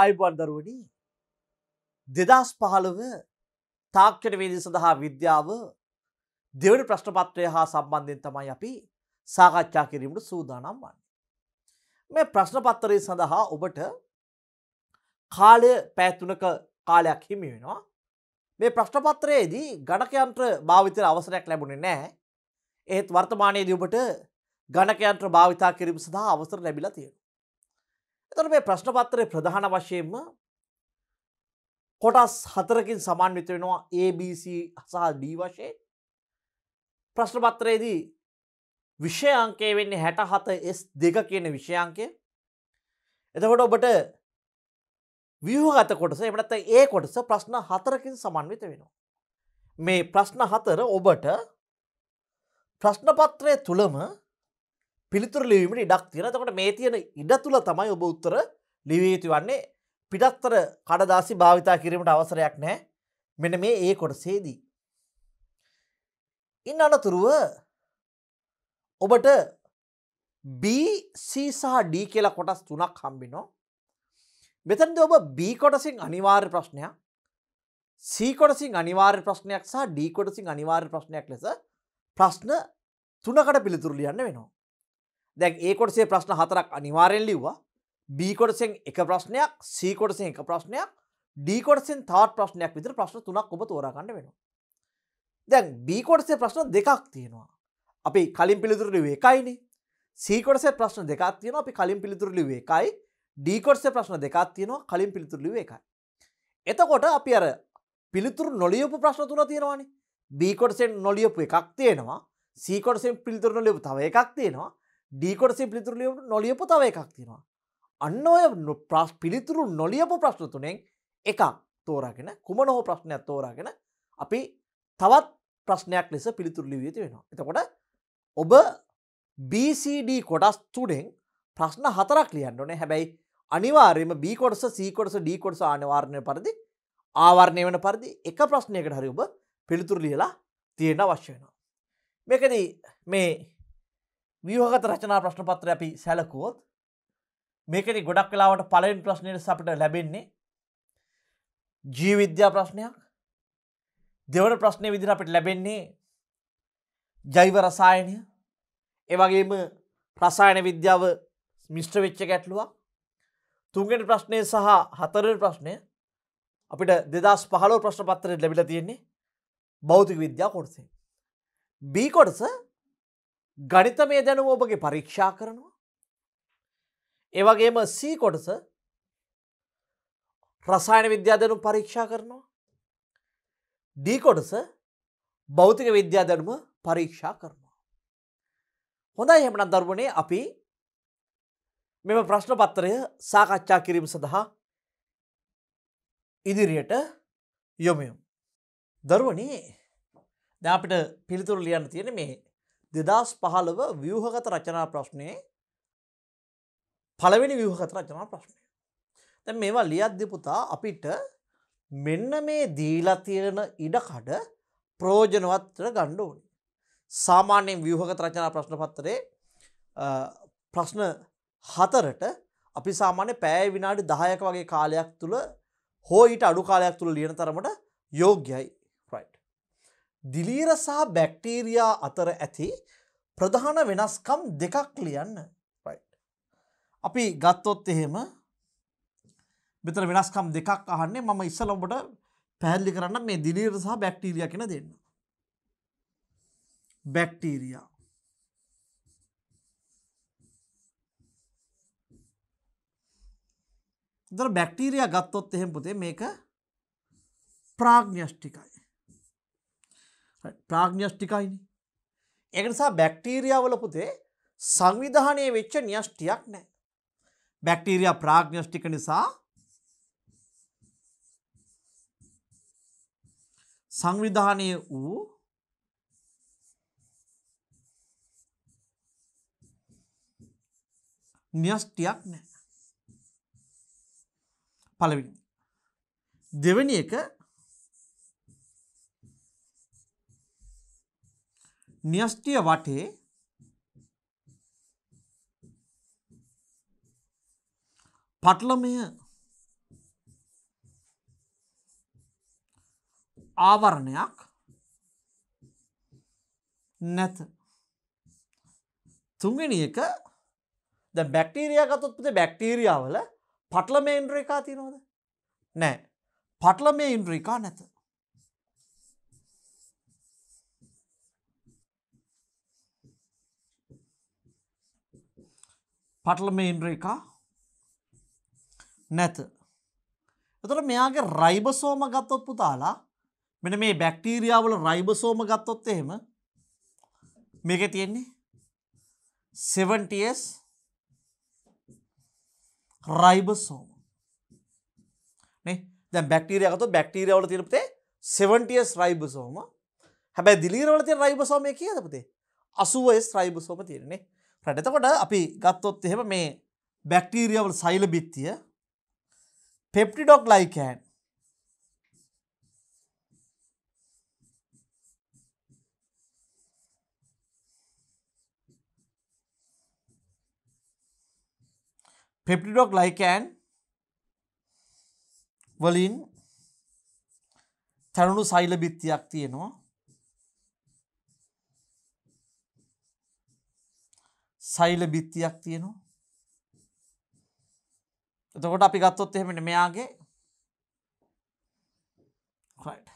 ආයුබෝවන් දරුවනි 2015 තාක්ෂණ වේදික සඳහා විද්‍යාව දෙවන ප්‍රශ්න පත්‍රය හා සම්බන්ධයෙන් තමයි අපි සාකච්ඡා කිරීමට සූදානම් වන්නේ. මේ ප්‍රශ්න පත්‍රය සඳහා ඔබට කාලය පැය 3ක කාලයක් හිමි වෙනවා. මේ ප්‍රශ්න පත්‍රයේදී ගණක යන්ත්‍ර භාවිතයට අවසරයක් ලැබුණේ නැහැ. ඒත් වර්තමානයේදී ඔබට ගණක යන්ත්‍ර භාවිතා කිරීම සඳහා අවසර ලැබිලා තියෙනවා. එතකොට මේ ප්‍රශ්න පත්‍රයේ ප්‍රධාන වශයෙන්ම කොටස් 4කින් සමන්විත වෙනවා A B C සහ D වශයෙන්. ප්‍රශ්න පත්‍රයේදී විෂය අංකය වෙන්නේ 67 S2 කියන විෂය අංකය. එතකොට ඔබට ව්‍යුහගත කොටස එහෙම නැත්නම් A කොටස ප්‍රශ්න 4කින් සමන්විත වෙනවා. මේ ප්‍රශ්න 4 ඔබට ප්‍රශ්න පත්‍රයේ තුලම පිළිතුරු ලිවීමට ඉඩක් තියෙනවා. එතකොට මේ තියෙන ඉඩ තුල තමයි ඔබ උත්තර ලිවිය යුතු වන්නේ. පිටස්තර කඩදාසි භාවිතා කිරීමට අවසරයක් නැහැ. මෙන්න මේ A කොටසේදී. ඉන් අනතුරුව ඔබට B, C සහ D කියලා කොටස් තුනක් හම්බෙනවා. මෙතනදී ඔබ B කොටසින් අනිවාර්ය ප්‍රශ්නයක්, C කොටසින් අනිවාර්ය ප්‍රශ්නයක් සහ D කොටසින් අනිවාර්ය ප්‍රශ්නයක් ලෙස ප්‍රශ්න තුනකට පිළිතුරු ලියන්න වෙනවා. දැන් A කොටසේ ප්‍රශ්න 4ක් අනිවාර්යෙන් ලිව්වා. B කොටසෙන් එක ප්‍රශ්නයක්, C කොටසෙන් එක ප්‍රශ්නයක්, D කොටසෙන් තවත් ප්‍රශ්නයක් විතර ප්‍රශ්න තුනක් ඔබ තෝරා ගන්න වෙනවා. දැන් B කොටසේ ප්‍රශ්න දෙකක් තියෙනවා. අපි කලින් පිළිතුරු ලිව්වේ එකයිනේ. C කොටසේ ප්‍රශ්න දෙකක් තියෙනවා. අපි කලින් පිළිතුරු ලිව්වේ එකයි. D කොටසේ ප්‍රශ්න දෙකක් තියෙනවා. කලින් පිළිතුරු ලිව්වේ එකයි. එතකොට අපි අර පිළිතුරු නොලියපු ප්‍රශ්න තුන තියෙනවානේ. B කොටසෙන් නොලියපු එකක් තියෙනවා. C කොටසෙන් පිළිතුරු නොලියපු තව එකක් තියෙනවා. D කොටසෙන් පිළිතුරු නොලියපු තව එකක් තියෙනවා. අන්න ඔය පිළිතුරු නොලියපු ප්‍රශ්න තුනෙන් එකක් තෝරාගෙන කුමන හෝ ප්‍රශ්නයක් තෝරාගෙන අපි තවත් ප්‍රශ්නයක් ලෙස පිළිතුරු ලිවිය යුතු වෙනවා. එතකොට ඔබ BCD කොටස් තුනෙන් ප්‍රශ්න 4ක් ලියන්න ඕනේ. හැබැයි අනිවාර්යයෙන්ම B කොටස, C කොටස, D කොටස ආවරණය වෙන පරිදි එක ප්‍රශ්නයකට හරි ඔබ පිළිතුරු ලියලා තියෙන්න අවශ්‍ය වෙනවා. මේකදී මේ ව්‍යුහගත රචනා ප්‍රශ්න පත්‍රය අපි සැලකුවොත් මේකෙදි ගොඩක් වෙලාවට පළවෙනි ප්‍රශ්නයට අපිට ලැබෙන්නේ ජීව විද්‍යා ප්‍රශ්නයක්. දෙවන ප්‍රශ්නයේ විදිහට අපිට ලැබෙන්නේ ජෛව රසායනය. ඒ වගේම රසායන විද්‍යාව මිශ්‍ර වෙච්ච ගැටලුවක්. තුන්වෙනි ප්‍රශ්නය සහ හතරවෙනි ප්‍රශ්නය අපිට 2015 ප්‍රශ්න පත්‍රයේ ලැබිලා තියෙන්නේ භෞතික විද්‍යාව කොටසෙන්. B කොටස ගණිතමය දැනුම ඔබගේ පරීක්ෂා කරනවා. ඒ වගේම C කොටස රසායන විද්‍යා දැනුම පරීක්ෂා කරනවා. D කොටස භෞතික විද්‍යා දැනුම පරීක්ෂා කරනවා. හොඳයි, එහෙනම් දරුවනේ අපි මෙම ප්‍රශ්න පත්‍රය සාකච්ඡා කිරීම සඳහා ඉදිරියට යොමු. දරුවනේ දැන් අපිට පිළිතුරු ලියන්න තියෙන්නේ මේ 2015 ව්‍යුහගත රචනා ප්‍රශ්නයේ පළවෙනි ව්‍යුහගත රචනා ප්‍රශ්නය. දැන් මේවා ලියද්දී පුතා අපිට මෙන්න මේ දීලා තියෙන ඉඩකඩ ප්‍රයෝජනවත් ගන්න ඕනේ. සාමාන්‍යයෙන් ව්‍යුහගත රචනා ප්‍රශ්න පත්‍රයේ ප්‍රශ්න 4ට අපි සාමාන්‍ය පැය විනාඩි 10ක වගේ කාලයක් තුල හෝ ඊට අඩු කාලයක් තුල ලියන තරමට යෝග්‍යයි. right. දිලීර සහ බැක්ටීරියා අතර ඇති ප්‍රධාන වෙනස්කම් දෙකක් ලියන්න. අපි ගත්තොත් එහෙම මෙතන වෙනස්කම් දෙකක් අහන්නේ. මම ඉස්සෙල්ලා ඔබට පැහැදිලි කරන්න මේ දිලීර සහ බැක්ටීරියා කියන දෙන්න. බැක්ටීරියා ඉතින් බැක්ටීරියා ගත්තොත් එහෙම පුතේ මේක ප්‍රාග්න්‍යෂ්ටිකයි. ප්‍රාග්න්‍යෂ්ටිකයිනේ. ඒක නිසා බැක්ටීරියා වල පුතේ සංවිධානය වෙච්ච න්‍යෂ්ටියක් නැහැ. බැක්ටීරියා ප්‍රාග්න්‍යෂ්ටික නිසා සංවිධානය වූ න්‍යෂ්ටියක් නැහැ. පළවෙනි. දෙවෙනි එක න්‍යෂ්ටිය වටේ පටලමය ආවරණයක් නැත. තුන්වෙනි එක දැන් බැක්ටීරියා ගත්තොත් පුතේ බැක්ටීරියාවල පටලමේ ඉන්ද්‍රිකා තියෙනවද? නැහැ. පටලමේ ඉන්ද්‍රිකා නැත. පටලමේ ඉන්ද්‍රිකා නැත. එතකොට මෙයාගේ රයිබෝසෝම ගත්තොත් පුතාලා මෙන්න මේ බැක්ටීරියාවල රයිබෝසෝම ගත්තොත් එහෙම මේකේ තියෙන්නේ 70s රයිබෝසෝම නේ. දැන් බැක්ටීරියා ගත්තොත් බැක්ටීරියා වල තියෙන පුතේ 70s රයිබෝසෝම. හැබැයි දිලීර වල තියෙන රයිබෝසෝම කීයද පුතේ? 80s රයිබෝසෝම තියෙන්නේ. right. එතකොට අපි ගත්තොත් එහෙම මේ බැක්ටීරියා වල සෛල බිත්තිය peptidoglycan වලින් තරුණු සෛල බිත්තියක් තියෙනවා. සෛල බිත්තියක් තියෙනවා. එතකොට අපි ගත්තොත් එහෙම මෙයාගේ right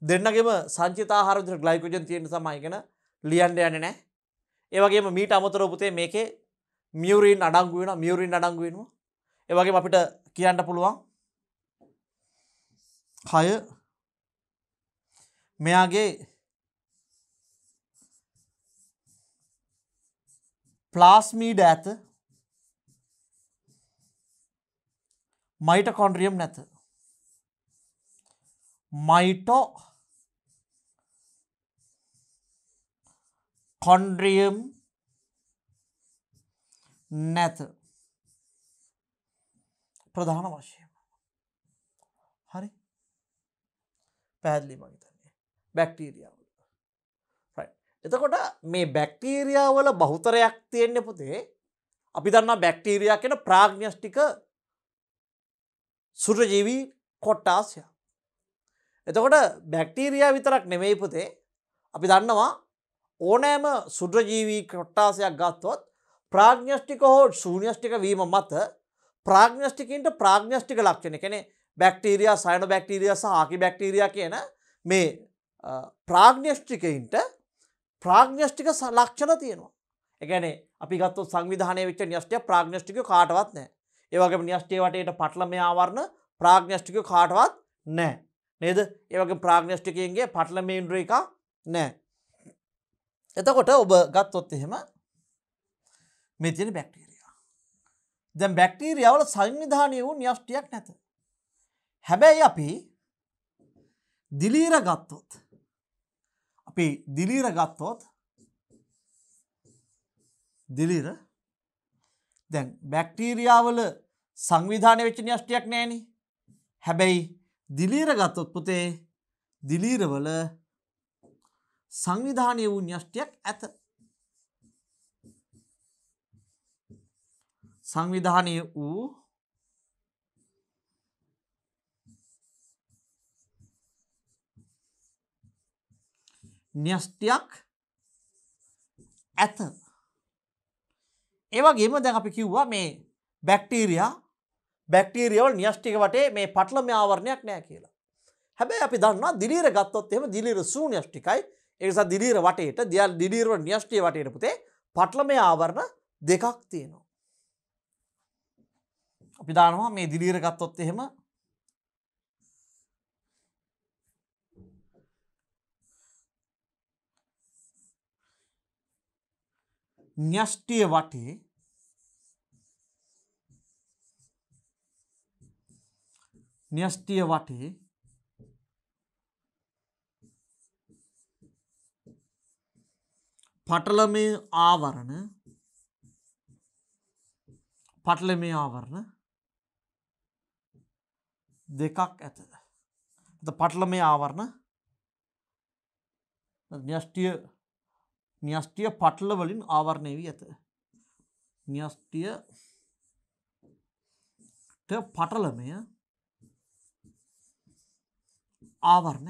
දෙන්නගෙම සංචිත ආහාර විතර ග්ලයිකෝජන් තියෙන තමයි ඉගෙන ලියන්න යන්නේ නැහැ. ඒ වගේම මීට අමතරව පුතේ මේකේ මියුරින් අඩංගු වෙනවා. මියුරින් අඩංගු වෙනවා. ඒ වගේම අපිට කියන්න පුළුවන් 6 මෙයාගේ ප්ලාස්මීඩ ඇත. මයිටොකොන්ඩ්‍රියම් නැත. මයිටොකොන්ඩ්‍රියම් නැත. ප්‍රධාන වශයෙන්. හරි. පැහැදිලි මම හිතන්නේ. බැක්ටීරියා වල. right. එතකොට මේ බැක්ටීරියා වල බහුතරයක් තියෙන්නේ පුතේ අපි දන්නා බැක්ටීරියා කියන ප්‍රාග්න්‍යෂ්ටික සුරජීවී කොට්ටාසය. එතකොට බැක්ටීරියා විතරක් නෙමෙයි පුතේ අපි දන්නවා ඕනෑම සුරජීවී කොට්ටාසයක් ගත්තොත් ප්‍රාග්න්‍යෂ්ටික හෝ ශූන්‍යෂ්ටික වීම මත ප්‍රාග්න්‍යෂ්ටිකින්ට ප්‍රාග්න්‍යෂ්ටික ලක්ෂණ කියන්නේ බැක්ටීරියා සයනොබැක්ටීරියා සහ ආකිබැක්ටීරියා කියන මේ ප්‍රාග්න්‍යෂ්ටිකයින්ට ප්‍රාග්න්‍යෂ්ටික ලක්ෂණ තියෙනවා. ඒ කියන්නේ අපි ගත්තොත් සංවිධානයේ වෙච්ච න්‍යෂ්ටිය ප්‍රාග්න්‍යෂ්ටිකය කාටවත් නැහැ. ඒ වගේම න්‍යෂ්ටිය වටේට පටලමේ ආවරණ ප්‍රාග්න්‍යෂ්ටිකය කාටවත් නැහැ. නේද? ඒ වගේම ප්‍රාග්න්‍යෂ්ටිකයන්ගේ පටලමේ ඉන්ද්‍රිකා නැහැ. එතකොට ඔබ ගත්තොත් එහෙම මේ තියෙන බැක්ටීරියා. දැන් බැක්ටීරියා වල සංවිධානීය වූ න්‍යෂ්ටියක් නැත. හැබැයි අපි දිලීර ගත්තොත් දිලීර දැන් බැක්ටීරියා වල සංවිධානය වෙච්ච න්‍යෂ්ටියක් නැහෙනේ. හැබැයි දිලීර ගත්තොත් පුතේ දිලීර වල සංවිධානීය වූ න්‍යෂ්ටියක් ඇත. සංවිධානීය වූ න්‍යෂ්ටියක් ඇත. ඒ වගේම දැන් අපි කිව්වා මේ බැක්ටීරියා වල න්‍යෂ්ටික වටේ මේ පටලමේ ආවරණයක් නැහැ කියලා. හැබැයි අපි දන්නවා දිලීර ගත්තොත් එහෙම දිලීර ශූන්‍යෂ්ටිකයි. ඒ නිසා දිලීර වටේට දිලීර වල න්‍යෂ්ටිය වටේට පුතේ පටලමේ ආවරණ දෙකක් තියෙනවා. අපි දානවා මේ දිලීර ගත්තොත් එහෙම න්‍යෂ්ටිය වටේ පටලමේ ආවරණ දෙකක් ඇත. පටලමේ ආවරණ න්‍යෂ්ටිය පටල වලින් ආවරණය වී ඇත. න්‍යෂ්ටියට පටලමය ආවරණ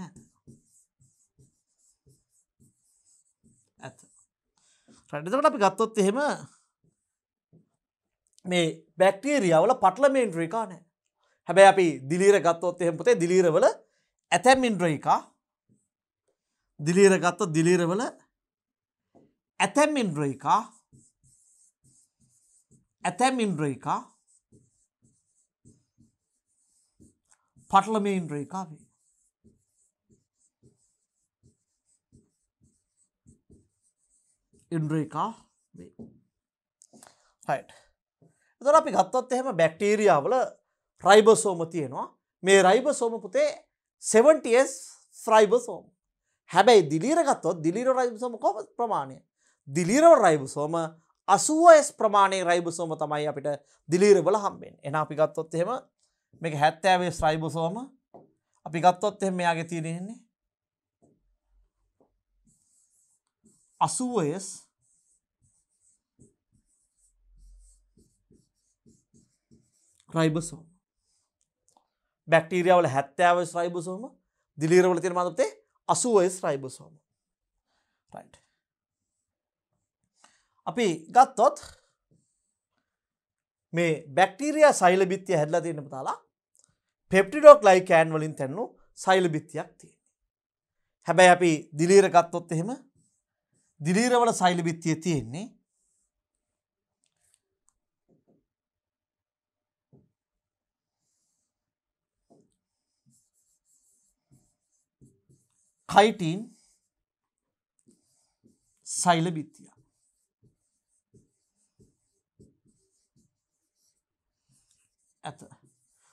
ඇත. එතකොට අපි ගත්තොත් එහෙම මේ බැක්ටීරියාවල පටලම ඉන්ද්‍රිකා නැහැ. හැබැයි අපි දිලීර ගත්තොත් එහෙම පුතේ දිලීරවල ඇතැම් ඉන්ද්‍රිකා දිලීර ගත්තොත් දිලීරවල ඇතැම් ඉන්ද්‍රිකා පටලම ඉන්ද්‍රිකා වේ. ඉන්ද්‍රිකා වේ. right. එතකොට අපි ගත්තොත් එහෙම බැක්ටීරියාවල රයිබෝසෝම තියෙනවා. මේ රයිබෝසෝම පුතේ 70s රයිබෝසෝම. හැබැයි දිලීර ගත්තොත් දිලීර රයිබෝසෝම කොහොමද ප්‍රමාණය? දිලීර රයිබෝසෝම 80s ප්‍රමාණයේ රයිබෝසෝම තමයි අපිට දිලීර වල හම්බෙන්නේ. එහෙනම් අපි ගත්තොත් එහෙම මේක 70s රයිබෝසෝම අපි ගත්තොත් එහෙම මෙයාගේ තියෙන්නේ 80s රයිබෝසෝම. බැක්ටීරියා වල 70s රයිබෝසෝම දිලීර වල තියෙන මාතෘ පුතේ 80s රයිබෝසෝම. right. අපි ගත්තොත් මේ බැක්ටීරියා සෛල බිත්තිය හැදලා තියෙන පුතාලා පෙප්ටිඩෝග්ලයිකෑන් වලින් තැන්නු සෛල බිත්තියක් තියෙනවා. හැබැයි අපි දිලීර ගත්තොත් එහෙම දිලීර වල සෛල බිත්තිය තියෙන්නේ කයිටින් සෛල බිත්තිය. ඇත.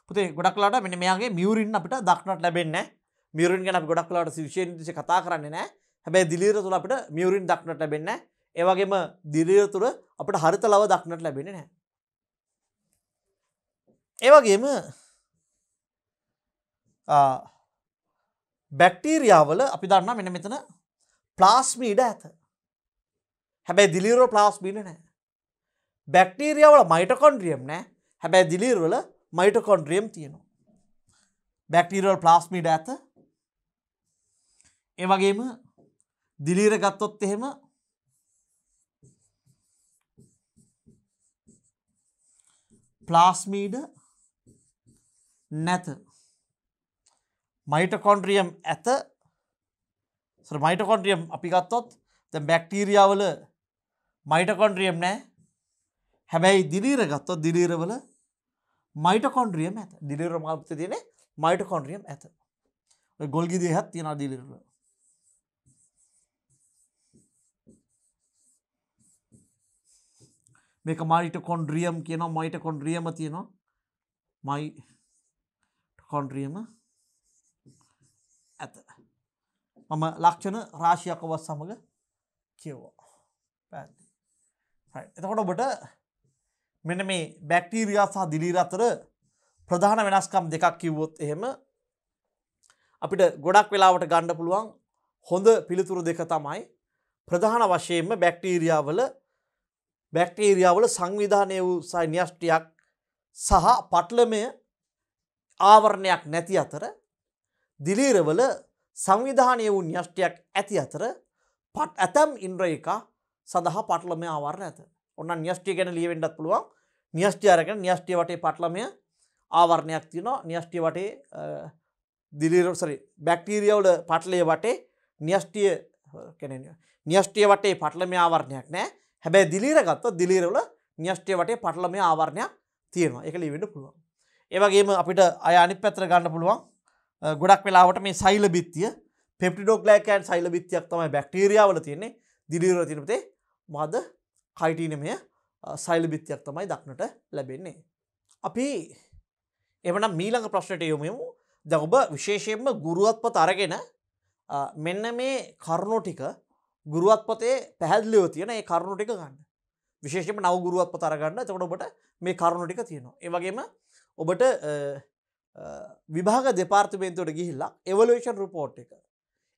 පුතේ ගොඩක් වෙලාවට මෙන්න මෙයාගේ මියුරින් අපිට දක්නට ලැබෙන්නේ නැහැ. මියුරින් ගැන අපි ගොඩක් වෙලාවට විශේෂ කතා කරන්නේ නැහැ. හැබැයි දිලීර තුල අපිට මියුරින් දක්නට ලැබෙන්නේ නැහැ. ඒ වගේම දිලීර තුල අපිට හරිත ලව දක්නට ලැබෙන්නේ නැහැ. ඒ වගේම බැක්ටීරියාවල අපි දන්නා මෙන්න මෙතන ප්ලාස්මීඩ ඇත. හැබැයි දිලීර වල ප්ලාස්මීඩ නැහැ. බැක්ටීරියාවල මයිටොකොන්ඩ්‍රියම් නැහැ. හැබැයි දිලීර වල මයිටොකොන්ඩ්‍රියම් තියෙනවා. බැක්ටීරියා වල ප්ලාස්මීඩ ඇත. ඒ වගේම දිලීර ගත්තොත් එහෙම ප්ලාස්මීඩ නැත. මයිටොකොන්ඩ්‍රියම් ඇත. මයිටොකොන්ඩ්‍රියම් අපි ගත්තොත් දැන් බැක්ටීරියා වල මයිටොකොන්ඩ්‍රියම් නැහැ. හැබැයි දිලීර ගත්තොත් දිලීර වල මයිටොකොන්ඩ්‍රියම් ඇත. දිලීර වල මොකක්ද තියෙන්නේ? මයිටොකොන්ඩ්‍රියම් ඇත. ඔය ගොල්ගි දෙහක් තියනවා දිලීර වල. මේක මයිටොකොන්ඩ්‍රියම් කියනවා. මයිටොකොන්ඩ්‍රියම තියෙනවා. මයිටොකොන්ඩ්‍රියම ඇත. මම ලක්ෂණ රාශියක් ඔබ සමග කියවුවා. පැහැදිලි. right. එතකොට ඔබට මෙන්න මේ බැක්ටීරියා සහ දිලීර අතර ප්‍රධාන වෙනස්කම් දෙකක් කිව්වොත් එහෙම අපිට ගොඩක් වෙලාවට ගන්න පුළුවන් හොඳ පිළිතුරු දෙක තමයි ප්‍රධාන වශයෙන්ම බැක්ටීරියාවල සංවිධානය වූ න්‍යෂ්ටියක් සහ පටලමය ආවරණයක් නැති අතර දිලීරවල සංවිධානය වූ න්‍යෂ්ටියක් ඇති අතර ඇතම් ඉන්ද්‍රියක සඳහා පටලමය ආවරණ ඇත. ඔන්න න්‍යෂ්ටිය ගැන ලියවෙන්නත් පුළුවන්. න්‍යෂ්ටිය අරගෙන න්‍යෂ්ටිය වටේ පටලමය ආවරණයක් තියෙනවා. න්‍යෂ්ටිය වටේ බැක්ටීරියා වල පටලය වටේ න්‍යෂ්ටිය කියන්නේ න්‍යෂ්ටිය වටේ පටලමය ආවරණයක් නැහැ. හැබැයි දිලීර ගත්තොත් දිලීර වල න්‍යෂ්ටිය වටේ පටලමය ආවරණයක් තියෙනවා. ඒක ලියවෙන්න පුළුවන්. ඒ වගේම අපිට අය අනිත් පැත්තට ගන්න පුළුවන්. ගොඩක් වෙලාවට මේ සෛල බිත්තිය පෙප්ටිඩෝග්ලයිකෑන් සෛල බිත්තියක් තමයි බැක්ටීරියා වල තියෙන්නේ. දිලීර වල තියෙන පුතේ මොකද කයිටිනමය සෛල බිත්තියක් තමයි දක්නට ලැබෙන්නේ. අපි එවනම් මීළඟ ප්‍රශ්නයට යමු. දැන් ඔබ විශේෂයෙන්ම ගුරුවත්පත අරගෙන මෙන්න මේ කරුණු ටික ගුරුවත්පතේ පැහැදිලිව තියෙන ඒ කරුණු ටික ගන්න. විශේෂයෙන්ම නව ගුරුවත්පත අරගන්න. එතකොට ඔබට මේ කරුණු ටික තියෙනවා. ඒ වගේම ඔබට විභාග දෙපාර්තමේන්තුවට ගිහිල්ලා එවලුවේෂන් රිපෝට් එක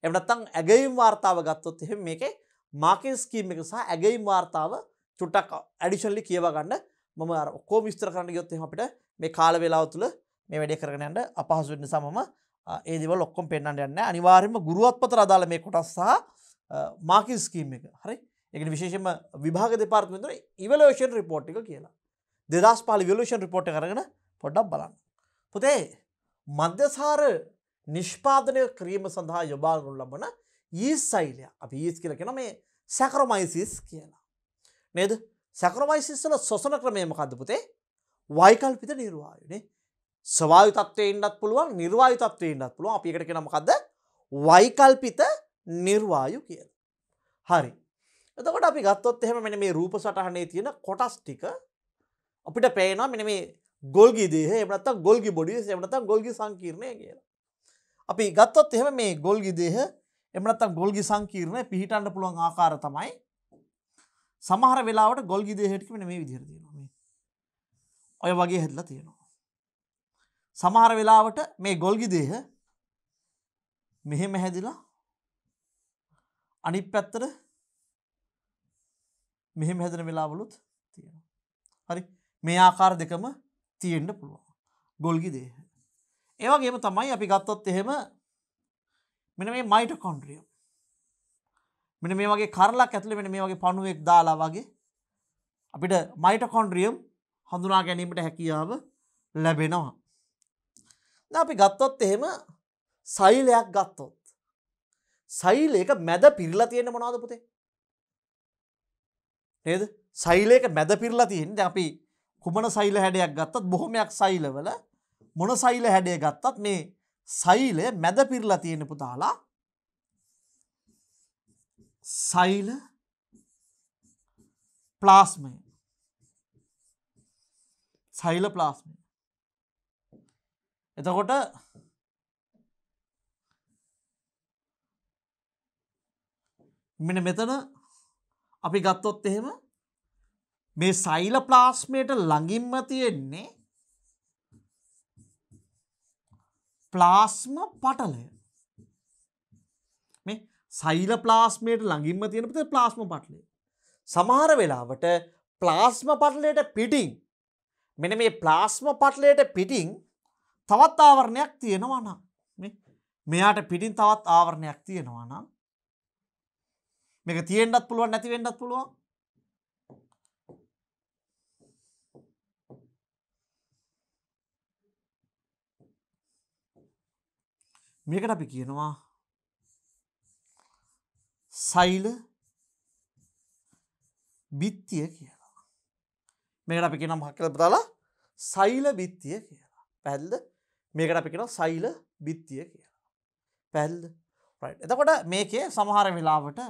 එහෙම නැත්නම් ඇගයීම් වාර්තාව ගත්තොත් එහෙම මේකේ මාකින් ස්කීම් එක සහ ඇගයීම් වාර්තාව චුට්ටක් ඇඩිෂනලි කියව ගන්න. මම අර ඔක්කොම විස්තර කරන්න ගියොත් එහෙනම් අපිට මේ කාල වේලාව තුල මේ වැඩේ කරගෙන යන්න අපහසු වෙන නිසා මම ඒ දේවල් ඔක්කොම පෙන්වන්න යන්නේ නැහැ. අනිවාර්යයෙන්ම ගුරුත්පතට අදාළ මේ කොටස් සහ මාකින් ස්කීම් එක. හරි. ඒ කියන්නේ විශේෂයෙන්ම විභාග දෙපාර්තමේන්තුවේ ඉවැලුවේෂන් රිපෝට් එක කියලා. 2005 ඉවැලුවේෂන් රිපෝට් එක අරගෙන පොඩ්ඩක් බලන්න. පුතේ මධ්‍යසාර නිෂ්පාදනය කිරීම සඳහා යොදා ගන්නු ලබන යීස්ට් සෛලය. අපි යීස්ට් කියලා කියන මේ සැකරොමයිසිස් කියලා. නේද? සැකරොමයිසිස් වල ශ්වසන ක්‍රමය මොකද්ද පුතේ? වෛකල්පිත නිර්වායුනේ. ස්වභාවික තත්ත්වයේ ඉන්නත් පුළුවන්, නිර්වායු තත්ත්වයේ ඉන්නත් පුළුවන්. අපි ඒකට කියනවා මොකද්ද? වෛකල්පිත නිර්වායු කියලා. හරි. එතකොට අපි ගත්තොත් එහෙම මෙන්න මේ රූප සටහනේ තියෙන කොටස් ටික අපිට පේනවා මෙන්න මේ ගොල්ගි දේහය, එහෙම නැත්නම් ගොල්ගි බොඩිය, එහෙම නැත්නම් ගොල්ගි සංකීර්ණය කියලා. අපි ගත්තොත් එහෙම මේ ගොල්ගි දේහ, එහෙම නැත්නම් ගොල්ගි සංකීර්ණය පිහිටන්න පුළුවන් ආකාර තමයි සමහර වෙලාවට ගොල්ගි දේහයට මෙන්න මේ විදිහට තියෙනවා. මේ ඔය වගේ හැදලා තියෙනවා. සමහර වෙලාවට මේ ගොල්ගි දේහ මෙහෙම හැදිලා අනිත් පැත්තට මෙහෙම හැදෙන වෙලාවලුත් තියෙනවා. හරි. මේ ආකාර දෙකම තියෙන්න පුළුවන්. ගොල්ගි දේහ. ඒ වගේම තමයි අපි ගත්තොත් එහෙම මෙන්න මේ මයිටොකොන්ඩ්‍රියම්. මෙන්න මේ වගේ කරලක් ඇතුලේ මෙන්න මේ වගේ පණුවෙක් දාලා වගේ අපිට මයිටොකොන්ඩ්‍රියම් හඳුනා ගැනීමට හැකියාව ලැබෙනවා. දැන් අපි ගත්තොත් එහෙම සෛලයක් ගත්තොත් සෛලයක මැද පිරලා තියෙන්නේ මොනවද පුතේ? නේද? සෛලයක මැද පිරලා තියෙන්නේ. දැන් අපි කුමන සෛල හැඩයක් ගත්තත් බොහොමයක් සෛලවල මොන සෛල හැඩය ගත්තත් මේ සෛලය මැද පිරලා තියෙන පුතාලා සෛල ප්ලාස්මය. සෛල ප්ලාස්මය. එතකොට මෙන්න මෙතන අපි ගත්තොත් එහෙම මේ සෛල ප්ලාස්මයට ළඟින්ම තියෙන්නේ ප්ලාස්ම පටලය. මේ සෛල ප්ලාස්මයට ළඟින්ම තියෙන පුතේ ප්ලාස්ම පටලය. සමහර වෙලාවට ප්ලාස්ම පටලයට පිටින් මෙන්න මේ ප්ලාස්ම පටලයට පිටින් තවත් ආවරණයක් තියෙනවා නම් මෙයාට පිටින් තවත් ආවරණයක් තියෙනවා නම් මේක තියෙන්නත් පුළුවන් නැති වෙන්නත් පුළුවන්. මේකට අපි කියනවා සෛල බිත්තිය කියලා. මේකට අපි කියනවා මොකක්ද පුතාලා? සෛල බිත්තිය කියලා. පැහැදිලිද? මේකට අපි කියනවා සෛල බිත්තිය කියලා. පැහැදිලිද? රයිට්. එතකොට මේකේ සමහර වෙලාවට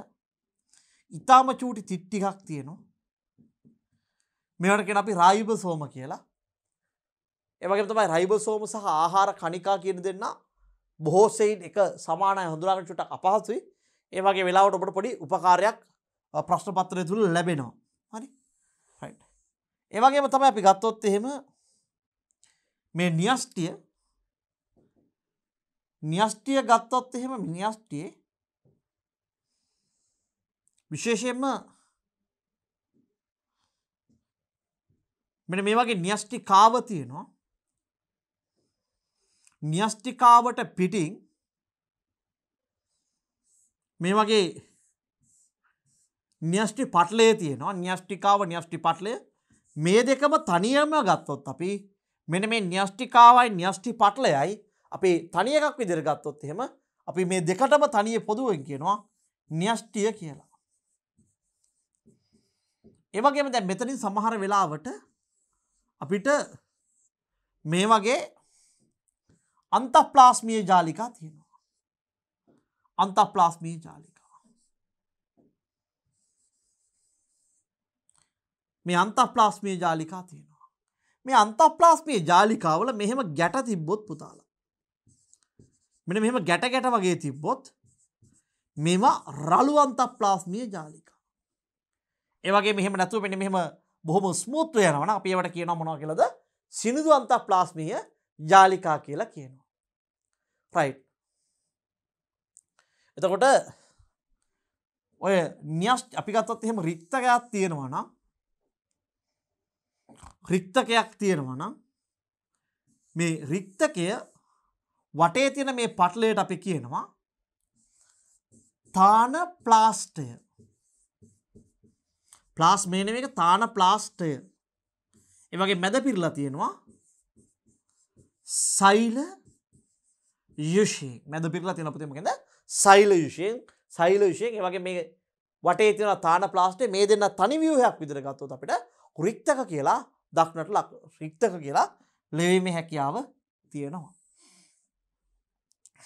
ඊටාම චූටි තිත් ටිකක් තියෙනවා. මේවට කියන අපි රයිබෝසෝම කියලා. ඒ වගේම තමයි රයිබෝසෝම සහ ආහාර කණිකා කියන දෙන්න බොහෝ සෙයින් එක සමානයි හඳුනාගන්න චුට්ටක් අපහසුයි. ඒ වගේ වෙලාවට ඔබට පොඩි උපකාරයක් ප්‍රශ්න පත්‍රය තුල ලැබෙනවා. හරි. රයිට්. ඒ වගේම තමයි අපි ගත්තොත් එහෙම මේ න්‍යෂ්ටිය ගත්තොත් එහෙම න්‍යෂ්ටියේ විශේෂයෙන්ම මෙන්න මේ වගේ න්‍යෂ්ටිකාව තියෙනවා. න්‍යෂ්ටිකාවට පිටින් මේ වගේ න්‍යෂ්ටි පටලය තියෙනවා. න්‍යෂ්ටිකාව න්‍යෂ්ටි පටලය මේ දෙකම තනියම ගත්තොත් අපි මෙන්න මේ න්‍යෂ්ටිකාවයි න්‍යෂ්ටි පටලයයි අපි තනි එකක් විදිහට ගත්තොත් එහෙම අපි මේ දෙකටම තනිය පොදුවෙන් කියනවා න්‍යෂ්ටිය කියලා. ඒ වගේම දැන් මෙතනින් සමහර වෙලාවට අපිට මේ වගේ අන්තප්ලාස්මීය ජාලිකා තියෙනවා. අන්තප්ලාස්මීය ජාලිකා. මේ අන්තප්ලාස්මීය ජාලිකා තියෙනවා. මේ අන්තප්ලාස්මීය ජාලිකාවල මෙහෙම ගැට තිබ්බොත් පුතාලා. මෙන්න මෙහෙම ගැට වගේ තිබ්බොත් මේවා රළු අන්තප්ලාස්මීය ජාලිකා. ඒ වගේ මෙහෙම නැතුව මෙන්න මෙහෙම බොහොම ස්මූත් වෙනවා නම් අපි ඒවට කියනවා මොනවා කියලාද? සිනිඳු අන්තප්ලාස්මීය ජාලිකා කියලා කියනවා. රයිට්. එතකොට ඔය අපි ගත්තොත් එහෙම රික්තකයක් තියෙනවා නම් මේ රික්තකය වටේ තියෙන මේ පටලයට අපි කියනවා තාන ප්ලාස්ටය. ප්ලාස් මේ නෙමෙයි එක තාන ප්ලාස්ටය. ඒ වගේ මැද පිරලා තියෙනවා සෛල යුෂයෙන්. මැද පිරලා තියෙන අපිට මොකද? සෛල යුෂයෙන්. සෛල යුෂයෙන් ඒ වගේ මේ වටේ තියෙන තාන ප්ලාස්ටය මේ දෙන්න තනි ව්‍යුහයක් විදිහට ගත්තොත් අපිට රික්තක කියලා දක්නට රික්තක කියලා ලැබීමේ හැකියාව තියෙනවා.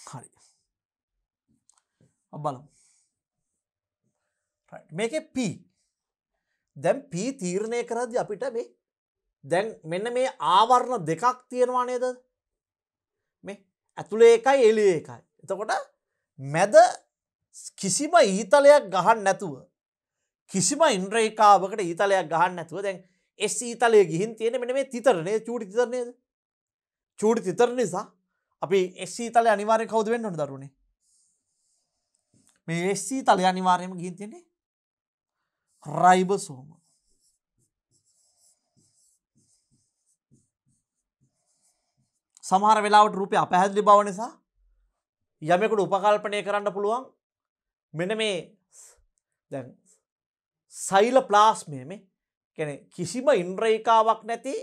හරි. බලමු. right මේකේ p දැන් p තීරණය කරද්දී අපිට මේ දැන් මෙන්න මේ ආවරණ දෙකක් තියෙනවා නේද? මේ ඇතුලේ එකයි එළියේ එකයි. එතකොට මැද කිසිම ඊතලයක් ගහන්න නැතුව කිසිම ඉන්ද්‍රේඛාවකට ඊතලයක් ගහන්න නැතුව දැන් S ඊතලයේ ගිහින් තියෙන මෙන්න මේ තිතර නේද? චූටි තිතර නේද? චූටි තිතර නිසා අපි S ඊතලයේ අනිවාර්යෙන් කවුද වෙන්න ඕන දරුවනේ? මේ S ඊතලයේ අනිවාර්යයෙන්ම ගිහින් තියෙන්නේ රයිබෝසෝම. සමහර වෙලාවට රූපය අපැහැදිලි බව නිසා යමෙකුට උපකල්පනය කරන්න පුළුවන් මෙන්න මේ දැන් සෛල ප්ලාස්මය මේ කියන්නේ කිසිම ඉන්ද්‍රේඛාවක් නැති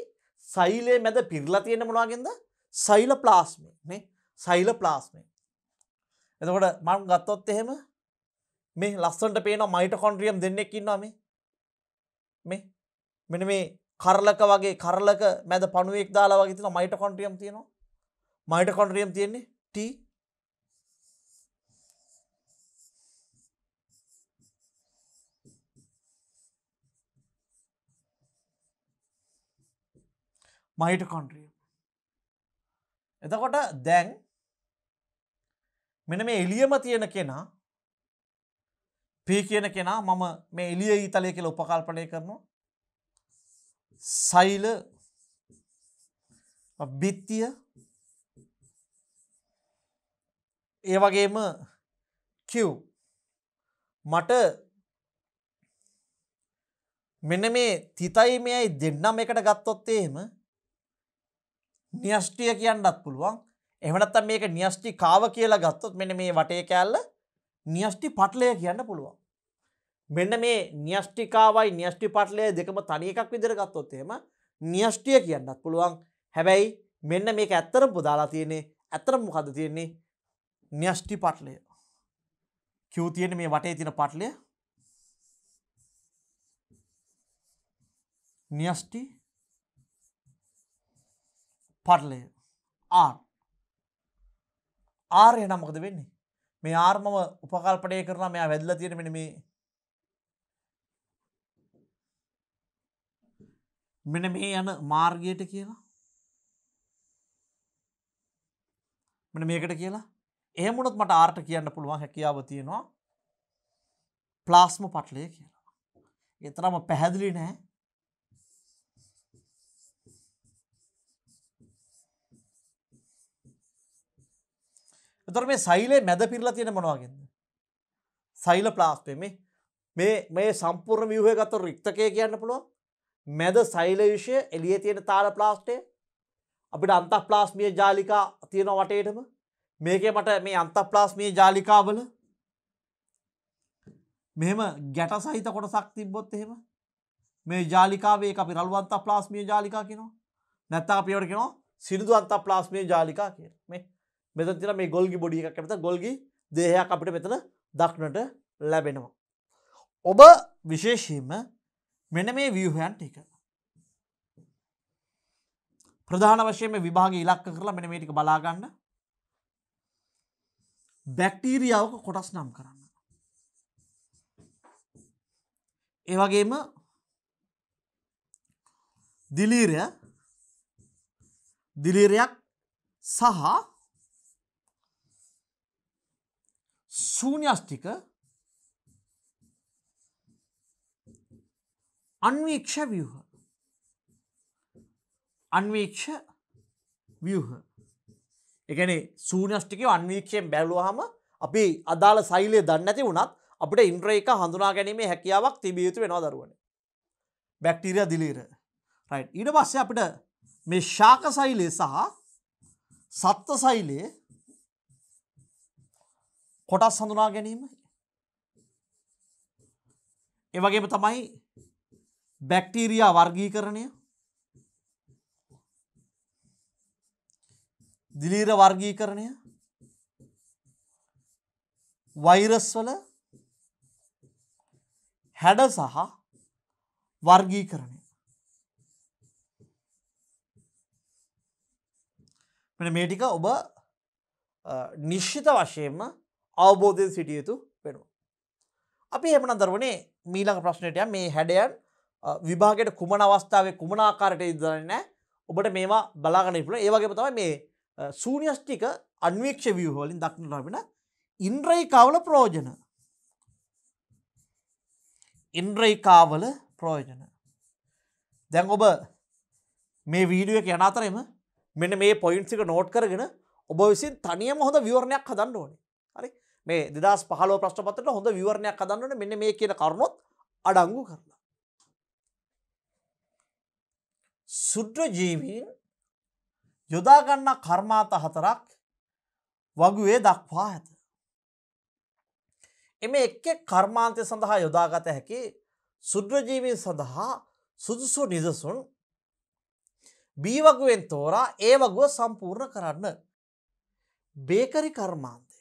සෛලයේ මැද පිරලා තියෙන මොනවාගෙන්ද? සෛල ප්ලාස්මය නේ. සෛල ප්ලාස්මය. එතකොට මම ගත්තොත් එහෙම මේ ලස්සනට පේන මයිටොකොන්ඩ්‍රියම් දෙන්නෙක් ඉන්නවා මේ මෙන්න මේ කරලක වගේ කරලක මැද පණුවෙක් දාලා වගේ තියෙන මයිටොකොන්ඩ්‍රියම් තියෙනවා. මයිටොකොන්ඩ්‍රියම් තියෙන්නේ T. මයිටොකොන්ඩ්‍රියම්. එතකොට දැන් මෙන්න මේ එළියම තියෙන කෙනා P කියන කෙනා මම මේ එළිය ඊතලය කියලා උපකල්පනය කරනවා. සෛල බිත්තිය ඒ වගේම Q මට මෙන්න මේ තිතයි මෙයයි දෙන්නම එකට ගත්තොත් එහෙම න්‍යෂ්ටිය කියන්නත් පුළුවන්. එහෙම නැත්නම් මේක න්‍යෂ්ටිකාව කියලා ගත්තොත් මෙන්න මේ වටේ කෑල්ල න්‍යෂ්ටි පටලය කියන්න පුළුවන්. මෙන්න මේ න්‍යෂ්ටිකාවයි න්‍යෂ්ටි පටලය දෙකම තනි එකක් විදිහට ගත්තොත් එහෙම න්‍යෂ්ටිය කියන්නත් පුළුවන්. හැබැයි මෙන්න මේක ඇත්තටම පුදාලා තියෙන්නේ ඇත්තටම මොකද්ද තියෙන්නේ? න්‍යෂ්ටි පටලය. Q තියෙන්නේ මේ වටේ තියෙන පටලය. න්‍යෂ්ටි පටලය R. R එහෙනම් මොකද වෙන්නේ? මේ R මම උපකල්පනය කරනවා මෙයා වැදලා තියෙන මෙන්න මේ යන මාර්ගයට කියලා. මෙන්න මේකට කියලා. එහෙම වුණොත් මට R ට කියන්න පුළුවන් හැකියාව තියෙනවා ප්ලාස්ම පටලය කියලා. ඒ තරම පැහැදිලි නෑ. එතකොට මේ සෛලේ මැද පිරලා තියෙන මොන වගේද? සෛල ප්ලාස්මය මේ සම්පූර්ණ ව්‍යුහය ගත්තොත් රික්තකය කියන්න පුළුවන්. මැද සෛල විෂය එළියේ තියෙන තාල ප්ලාස්ටය අපිට අන්තප්ලාස්මීය ජාලිකා තියෙන වටේටම මේකේ මට මේ අන්තප්ලාස්මීය ජාලිකාවල මෙහෙම ගැට සහිත කොටසක් තිබ්බොත් එහෙම මේ ජාලිකාවේ ඒක අපි රළු අන්තප්ලාස්මීය ජාලිකා කියනවා. නැත්නම් අපි ඒවට කියනවා සිනිඳු අන්තප්ලාස්මීය ජාලිකා කියලා. මෙතන තියෙන මේ ගොල්ගි බොඩි එකක් අපිට ගොල්ගි දේහයක් අපිට මෙතන දක්නට ලැබෙනවා. ඔබ විශේෂයෙන්ම මෙන්න මේ ව්‍යුහයන් ටික ප්‍රධාන වශයෙන් මේ විභාගය ඉලක්ක කරලා මෙන්න මේ ටික බලා ගන්න. බැක්ටීරියාවක කොටස් නම් කරන්න. ඒ වගේම දිලීරයක් සහ ශූන්‍යෂ්ටික අන්වීක්ෂ ව්‍යුහ. අන්වීක්ෂ ව්‍යුහ. ඒ කියන්නේ ශූන්‍යෂ්ටිකය අන්වීක්ෂයෙන් බැලුවාම අපි අදාළ සෛලය දන්නේ නැති වුණත් අපිට ඉන්ද්‍රේක හඳුනා ගැනීමේ හැකියාවක් තිබිය යුතු වෙනවා දරුවනේ. බැක්ටීරියා දිලීර. රයිට්. ඊට පස්සේ අපිට මේ ශාක සෛලය සහ සත්ත්ව සෛලය කොටස් හඳුනා ගැනීම. ඒ වගේම තමයි බැක්ටීරියා වර්ගීකරණය, දිලීර වර්ගීකරණය, වෛරස් වල හැඩ සහ වර්ගීකරණය. මෙන්න මේ ටික ඔබ නිශ්චිත වශයෙන්ම අවබෝධයෙන් සිටිය යුතු වෙනවා. අපි එහෙමනම් දරුවනේ ඊළඟ ප්‍රශ්නෙට යමු. මේ හැඩයන් විභාගයට කුමන අවස්ථාවේ කුමන ආකාරයට ඉදන්නේ නැහැ. ඔබට මේවා බලා ගන්න පුළුවන්. ඒ වගේම තමයි මේ ශූන්‍යෂ්ටික අන්වීක්ෂ ව්‍යුහ වලින් දක්නට ලැබෙන ඉන්ද්‍රියකාවල ප්‍රයෝජන. ඉන්ද්‍රියකාවල ප්‍රයෝජන. දැන් ඔබ මේ වීඩියෝ එක යන අතරෙම මෙන්න මේ පොයින්ට්ස් එක නෝට් කරගෙන ඔබ විසින් තනියම හොඳ විවරණයක් හදන්න ඕනේ. හරි? මේ 2015 ප්‍රශ්න පත්‍රයට හොඳ විවරණයක් හදන්න ඕනේ මෙන්න මේ කියන කරුණොත් අඩංගු කරලා. සුද්ධ ජීවීන් යොදා ගන්නා කර්මාන්ත 4ක් වගුවේ දක්වා ඇත. එමේ එක් එක් කර්මාන්තය සඳහා යොදාගත හැකි සුද්ධ ජීවීන් සඳහා සුදුසු නිදසුන් B වගුවෙන් තෝරා A වගුව සම්පූර්ණ කරන්න. බේකරි කර්මාන්තය,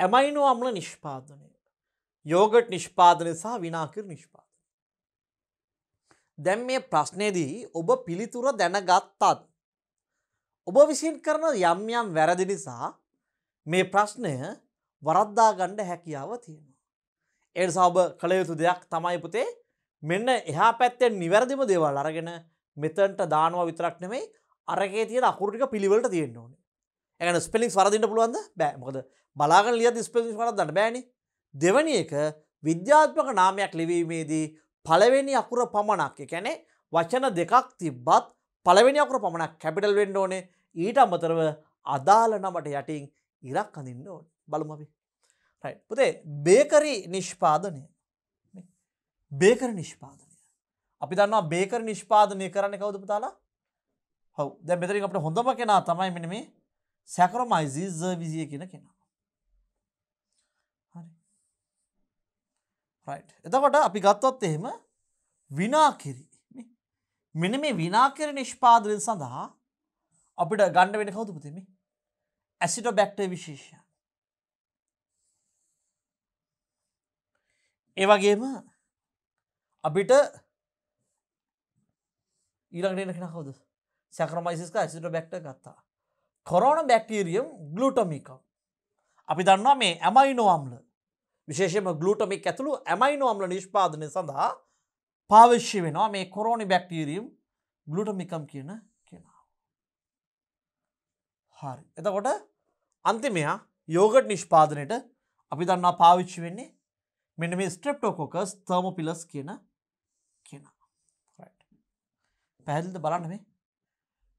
ඇමයිනෝ අම්ල නිෂ්පාදනය, යෝගට් නිෂ්පාදනය සහ විනාකිර නිෂ්පාදනය. දැන් මේ ප්‍රශ්නයේදී ඔබ පිළිතුර දැනගත්තත් ඔබ විසින් කරන යම් යම් වැරදි නිසා මේ ප්‍රශ්නය වරද්දා ගන්න හැකියාව තියෙනවා. ඒ නිසා ඔබ කළ යුතු දෙයක් තමයි පුතේ මෙන්න එහා පැත්තෙන් නිවැරදිම දේවල් අරගෙන මෙතනට දානවා විතරක් නෙමෙයි අරකේ තියෙන අකුරු ටික පිළිවෙලට තියෙන්න ඕනේ. ඒ කියන්නේ ස්පෙලිංස් වරදින්න පුළුවන්ද? බෑ. මොකද බලාගෙන ලියද්දි ස්පෙලිංස් වරද්දන්න බෑනේ. දෙවෙනි එක විද්‍යාත්මක නාමයක් ලිවීමේදී පළවෙනි අකුර පමණක්, ඒ කියන්නේ වචන දෙකක් තිබ්බත් පළවෙනි අකුර පමණක් කැපිටල් වෙන්න ඕනේ. ඊට අමතරව අදාළ නමට යටින් ඉරක් අඳින්න ඕනේ. බලමු අපි. රයිට්. පුතේ බේකරි නිෂ්පාදනය. බේකරි නිෂ්පාදනය. අපි දන්නවා බේකරි නිෂ්පාදනය කරන්නේ කවුද පුතාලා? ඔව්. දැන් මෙතනින් අපිට හොඳම කෙනා තමයි මෙන්න මේ සැක්‍රොමයිසී සර්විසිය කියන කෙනා. හරි. රයිට්. එතකොට අපි ගත්තොත් එහෙම විනාකිරි. මෙන්න මේ විනාකිරි නිෂ්පාදනය සඳහා අපිට ගන්න වෙන්නේ කවුද පුතේ මේ? ඇසිඩෝබැක්ටර් විශේෂයන්. ඒ වගේම අපිට ඊළඟට එන කෙනා කවුද? සැක්‍රොමයිසිස් का ඇසිඩෝබැක්ටර් ගත්තා. කොරෝනා බැක්ටීරියම් ග්ලූටමිකම්. අපි දන්නවා මේ ඇමයිනෝ අම්ල විශේෂයෙන්ම ග්ලූටමික් ඇතුළු ඇමයිනෝ අම්ල නිෂ්පාදනය සඳහා පාවිච්චි වෙනවා මේ කොරෝනි බැක්ටීරියම් ග්ලූටමිකම් කියන කෙනා. හරි. එතකොට අන්තිමයා යෝගට් නිෂ්පාදනයේට අපි දන්නවා පාවිච්චි වෙන්නේ මෙන්න මේ ස්ට්‍රෙප්ටෝකොකස් තර්මෝපිලස් කියන කෙනා. රයිට්. පැහැදිලිද බලන්න මේ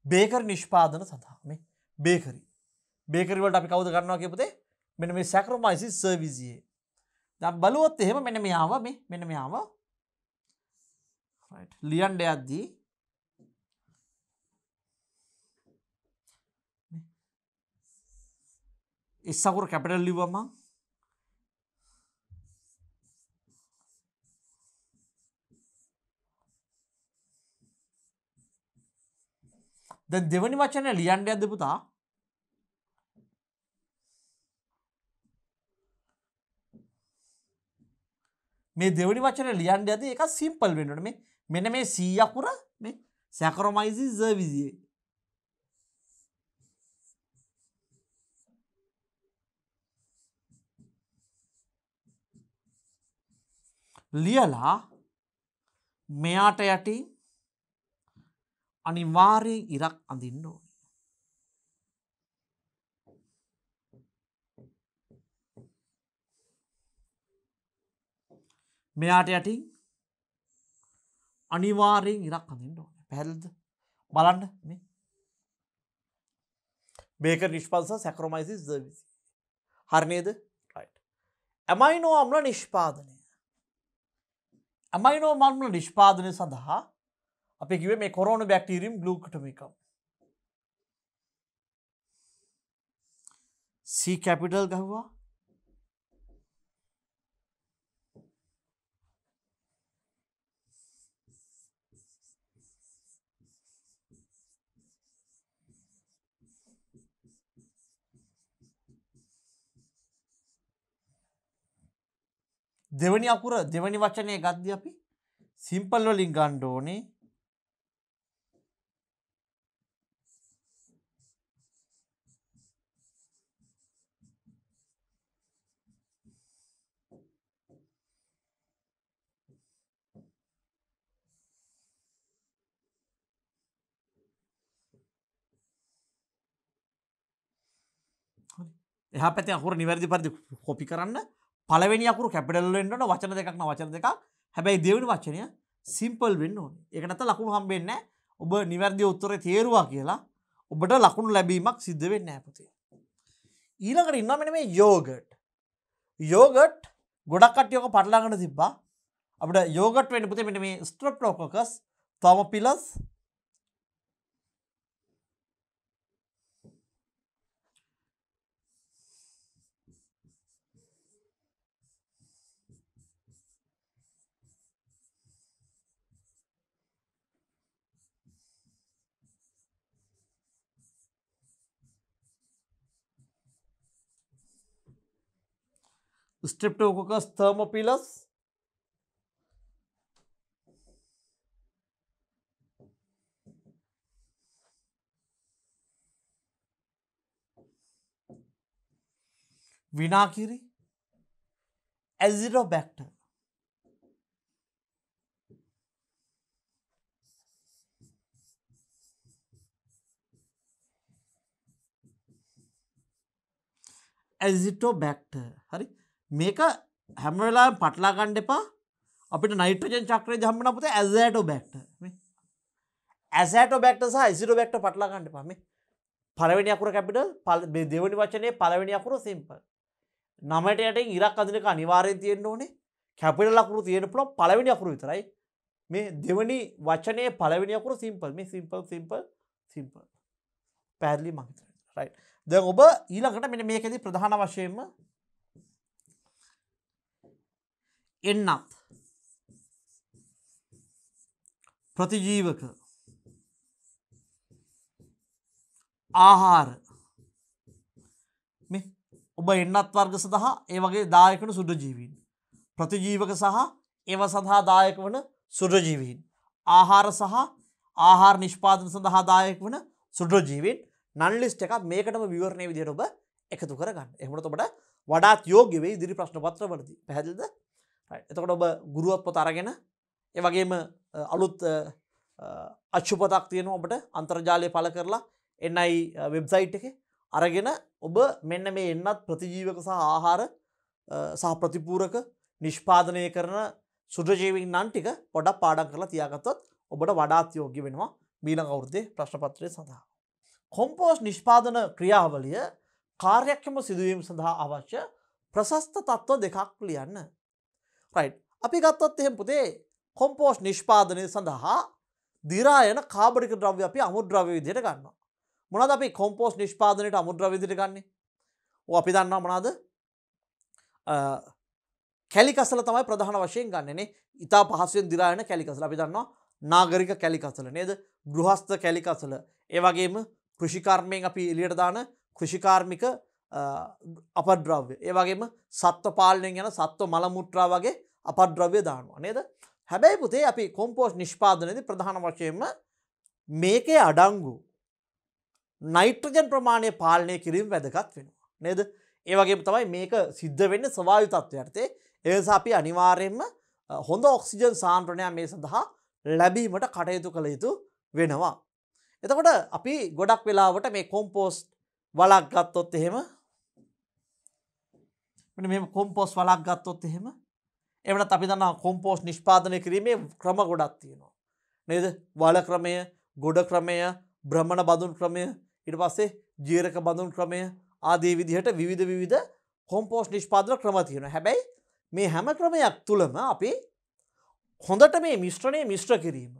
බේකරි නිෂ්පාදන සඳහා මේ බේකරි වලට අපි කවුද ගන්නවා කියපුතේ? මෙන්න මේ සැක්‍රොමයිසිස් සර්විසියේ. දැන් බලුවොත් එහෙම මෙන්න මෙයාව මෙන්න මෙයාව රයිට් ලියන්න යද්දී ඉස්සකුර කැපිටල් ලිව්වම දැන් දෙවෙනි වචනේ ලියන්න යද්දී පුතා මේ දෙවෙනි වචනේ ලියන්න යද්දී ඒක සිම්පල් වෙන්න ඕනේ. මෙන්න මේ C අකුර මේ සැක්‍රොමයිසිස් සර්විසියේ ලියලා මෙයාට යටින් අනිවාර්යෙන් ඉරක් අඳින්න ඕනේ. මෙයාට යටින් අනිවාර්යෙන් ඉරක් අඳින්න ඕනේ. පැහැදිලිද? බලන්න මේ බේකර් නිෂ්පාදන සැක්‍රොමයිසිස් සර්විස්. හරි නේද? රයිට්. ඇමයිනෝ අම්ල නිෂ්පාදනය. ඇමයිනෝ අම්ල නිෂ්පාදනය සඳහා අපි කිව්වේ මේ Corynebacterium glutamicum. C capital ගහුවා. දෙවනි අකුර දෙවනි වචනය ගද්දී අපි සිම්පල් වලින් ගන්න ඕනේ. එහා පැත්තේ අකුර නිවැරදි පරිදි කොපි කරන්න. පළවෙනි අකුරු කැපිටල් වෙන්න ඕන. වචන දෙකක් නම් වචන දෙකක්. හැබැයි දෙවෙනි වචනය සිම්පල් වෙන්න ඕනේ. ඒක නැත්නම් ලකුණු හම්බෙන්නේ නැහැ. ඔබ නිවැරදි උත්තරේ තේරුවා කියලා ඔබට ලකුණු ලැබීමක් සිද්ධ වෙන්නේ නැහැ පුතේ. ඊළඟට ඉන්නවා මෙන්න මේ යෝගට්. යෝගට් ගොඩක් කට්ටිය ඔක පටලවාගෙන තිබ්බා. අපිට යෝගට් වෙන්නේ පුතේ මෙන්න මේ ස්ට්‍රෙප්ටෝකොකස්, තර්මෝපිලස්, Streptococcus thermophilus, විනාකිරි, Azithrobacter, Azithrobacter. හරි. මේක හැම වෙලාවෙම පටලා ගන්න එපා. අපිට නයිට්‍රජන් චක්‍රයේදී හම්බ වෙන පුතේ Azathrobacter. මේ Azathrobacter සහ Azithrobacter පටලා ගන්න එපා. මේ පළවෙනි අකුර කැපිටල්, දෙවෙනි වචනේ පළවෙනි අකුර සිම්පල්. නමයට යටින් ඉරක් අදින එක අනිවාර්යෙන් තියෙන්න ඕනේ. කැපිටල් අකුරු තියෙන්න පුළුවන් පළවෙනි අකුර විතරයි. මේ දෙවෙනි වචනේ පළවෙනි අකුර සිම්පල්. මේ සිම්පල්. පැහැදිලි මම හිතනවා. රයිට්. දැන් ඔබ ඊළඟට මෙන්න මේකෙදි ප්‍රධාන වශයෙන්ම එන්නත් ප්‍රතිජීවක ආහාර මේ ඔබ එන්නත් වර්ග සඳහා ඒ වගේ දායක වන සුද්ධජීවීන්, ප්‍රතිජීවක සහ ඒව සඳහා දායක වන සුද්ධජීවීන්, ආහාර සහ ආහාර නිෂ්පාදන සඳහා දායක වන සුද්ධජීවීන් නන් ලිස්ට් එකක් මේකටම විවරණයේ විදිහට ඔබ එකතු කරගන්න. එහෙම වුණොත් ඔබට වඩාත් යෝග්‍ය වෙයි ඉදිරි ප්‍රශ්න පත්‍රවලදී. පැහැදිලිද? රයිට්. එතකොට ඔබ ගුරුවත් පොත අරගෙන ඒ වගේම අලුත් අච්චුපතක් තියෙනවා ඔබට අන්තර්ජාලය පළ කරලා NI වෙබ්සයිට් එකේ අරගෙන ඔබ මෙන්න මේ එන්නත් ප්‍රතිජීවක සහ ආහාර සහ ප්‍රතිපූරක නිෂ්පාදනය කරන සුද්ධජීවීන් නම් ටික පොඩක් පාඩම් කරලා තියාගත්තොත් ඔබට වඩාත් යෝග්‍ය වෙනවා ඊළඟ අවුරුද්දේ ප්‍රශ්න පත්‍රය සඳහා. කොම්පෝස්ට් නිෂ්පාදන ක්‍රියාවලිය කාර්යක්ෂම සිදුවීම සඳහා අවශ්‍ය ප්‍රශස්ත තත්ත්ව දෙකක් ලියන්න. රයිට්. අපි ගත්තොත් එහෙම පුතේ කොම්පෝස්ට් නිෂ්පාදනය සඳහා දිරා යන කාබනික ද්‍රව්‍ය අපි අමුද්‍රව්‍ය විදිහට ගන්නවා. මොනවද අපි කොම්පෝස්ට් නිෂ්පාදනයට අමුද්‍රව්‍ය විදිහට ගන්නෙ? ඔය අපි දන්නවා මොනවද? කැලිකසල තමයි ප්‍රධාන වශයෙන් ගන්නෙ. ඉතා පහසුවෙන් දිරා යන කැලිකසල. අපි දන්නවා නාගරික කැලිකසල නේද? ගෘහස්ත කැලිකසල. ඒ වගේම කෘෂිකර්මයෙන් අපි එළියට දාන කෘෂිකාර්මික අපද්‍රව්‍ය. ඒ වගේම සත්ව පාලනයෙන් යන සත්ව මල මුත්‍රා වගේ අපද්‍රව්‍ය දානවා නේද? හැබැයි පුතේ අපි කොම්පෝස්ට් නිෂ්පාදනයේදී ප්‍රධාන වශයෙන්ම මේකේ අඩංගු නයිට්‍රජන් ප්‍රමාණය පාලනය කිරීම වැදගත් වෙනවා නේද? ඒ වගේම තමයි මේක සිද්ධ වෙන්නේ ස්වභාවික තත්ත්වයටතේ. ඒ නිසා අපි අනිවාර්යයෙන්ම හොඳ ඔක්සිජන් සාන්ද්‍රණයක් මේ සඳහා ලැබීමට කටයුතු කළ යුතු වෙනවා. එතකොට අපි ගොඩක් වෙලාවට මේ කොම්පෝස්ට් වලක් ගත්තොත් එහෙම මෙන්න මේ කොම්පෝස්ට් වලක් ගත්තොත් එහෙම එවනත් අපි දන්නවා කොම්පෝස්ට් නිෂ්පාදනය කිරීමේ ක්‍රම ගොඩක් තියෙනවා නේද? වල ක්‍රමය, ගොඩ ක්‍රමය, භ්‍රමණ බඳුන් ක්‍රමය, ඊට පස්සේ ජීරක බඳුන් ක්‍රමය ආදී විදිහට විවිධ කොම්පෝස්ට් නිෂ්පාදන ක්‍රම තියෙනවා. හැබැයි මේ හැම ක්‍රමයක් තුලම අපි හොඳට මේ මිශ්‍රණය මිශ්‍ර කිරීම,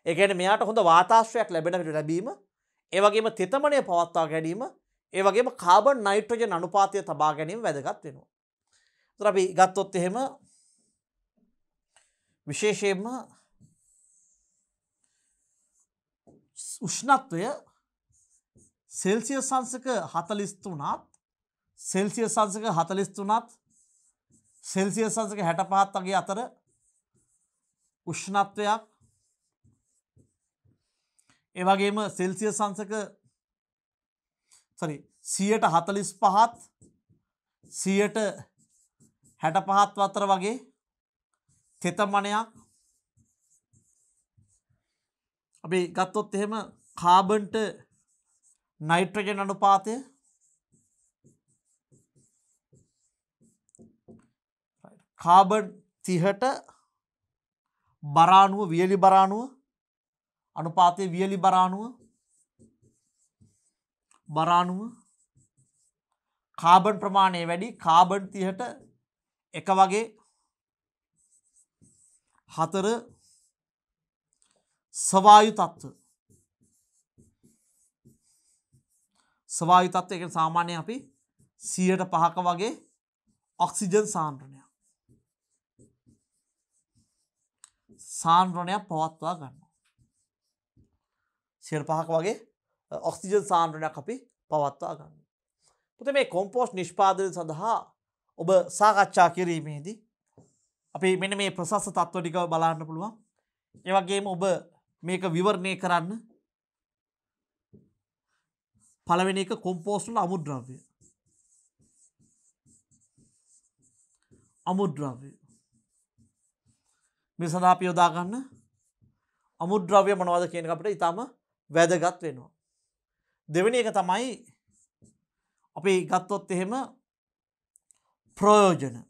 ඒ කියන්නේ මෙයාට හොඳ වාතාශ්‍රයක් ලැබෙන විදිහට ලැබීම, ඒ වගේම තෙතමනය පවත්වා ගැනීම, ඒ වගේම කාබන් නයිට්‍රජන් අනුපාතය තබා ගැනීම වැදගත් වෙනවා. ඒතර අපි ගත්තොත් එහෙම විශේෂයෙන්ම උෂ්ණත්වය සෙල්සියස් අංශක 43ත් සෙල්සියස් අංශක 43ත් සෙල්සියස් අංශක 65ත් වගේ අතර උෂ්ණත්වයක් ඒ වගේම සෙල්සියස් අංශක 45ත් 65ත් අතර වගේ තෙතමනයක් අපි ගත්තොත් එහෙම කාබන්ට නයිට්‍රජන් අනුපාතය කාබන් 30ට බරාණුව වියලි බරාණුව අනුපාතයේ වියලි බරාණුව කාබන් ප්‍රමාණය වැඩි කාබන් 30ට එක වගේ 4 සවායු තත්ත්ව ඒ කියන්නේ සාමාන්‍යයෙන් අපි 100%ක වගේ ඔක්සිජන් සාන්ද්‍රණයක් පවත්වා ගන්නවා. 100%ක වගේ ඔක්සිජන් සාන්ද්‍රණයක් අපි පවත්වා ගන්නවා. පුතේ මේ කොම්පෝස්ට් නිෂ්පාදනය සඳහා ඔබ සාකච්ඡා කිරීමේදී අපි මෙන්න මේ ප්‍රසස්ත තත්ත්ව ටික බලන්න පුළුවන්. ඒ වගේම ඔබ මේක විවරණය කරන්න. පළවෙනි එක කොම්පෝස්ට් වල අමුද්‍රව්‍ය. මේ සඳහා අපි යොදා ගන්න අමුද්‍රව්‍ය මොනවද කියන එක අපිට ඊටම වැදගත් වෙනවා. දෙවෙනි එක තමයි අපි ගත්තොත් එහෙම ප්‍රයෝජන.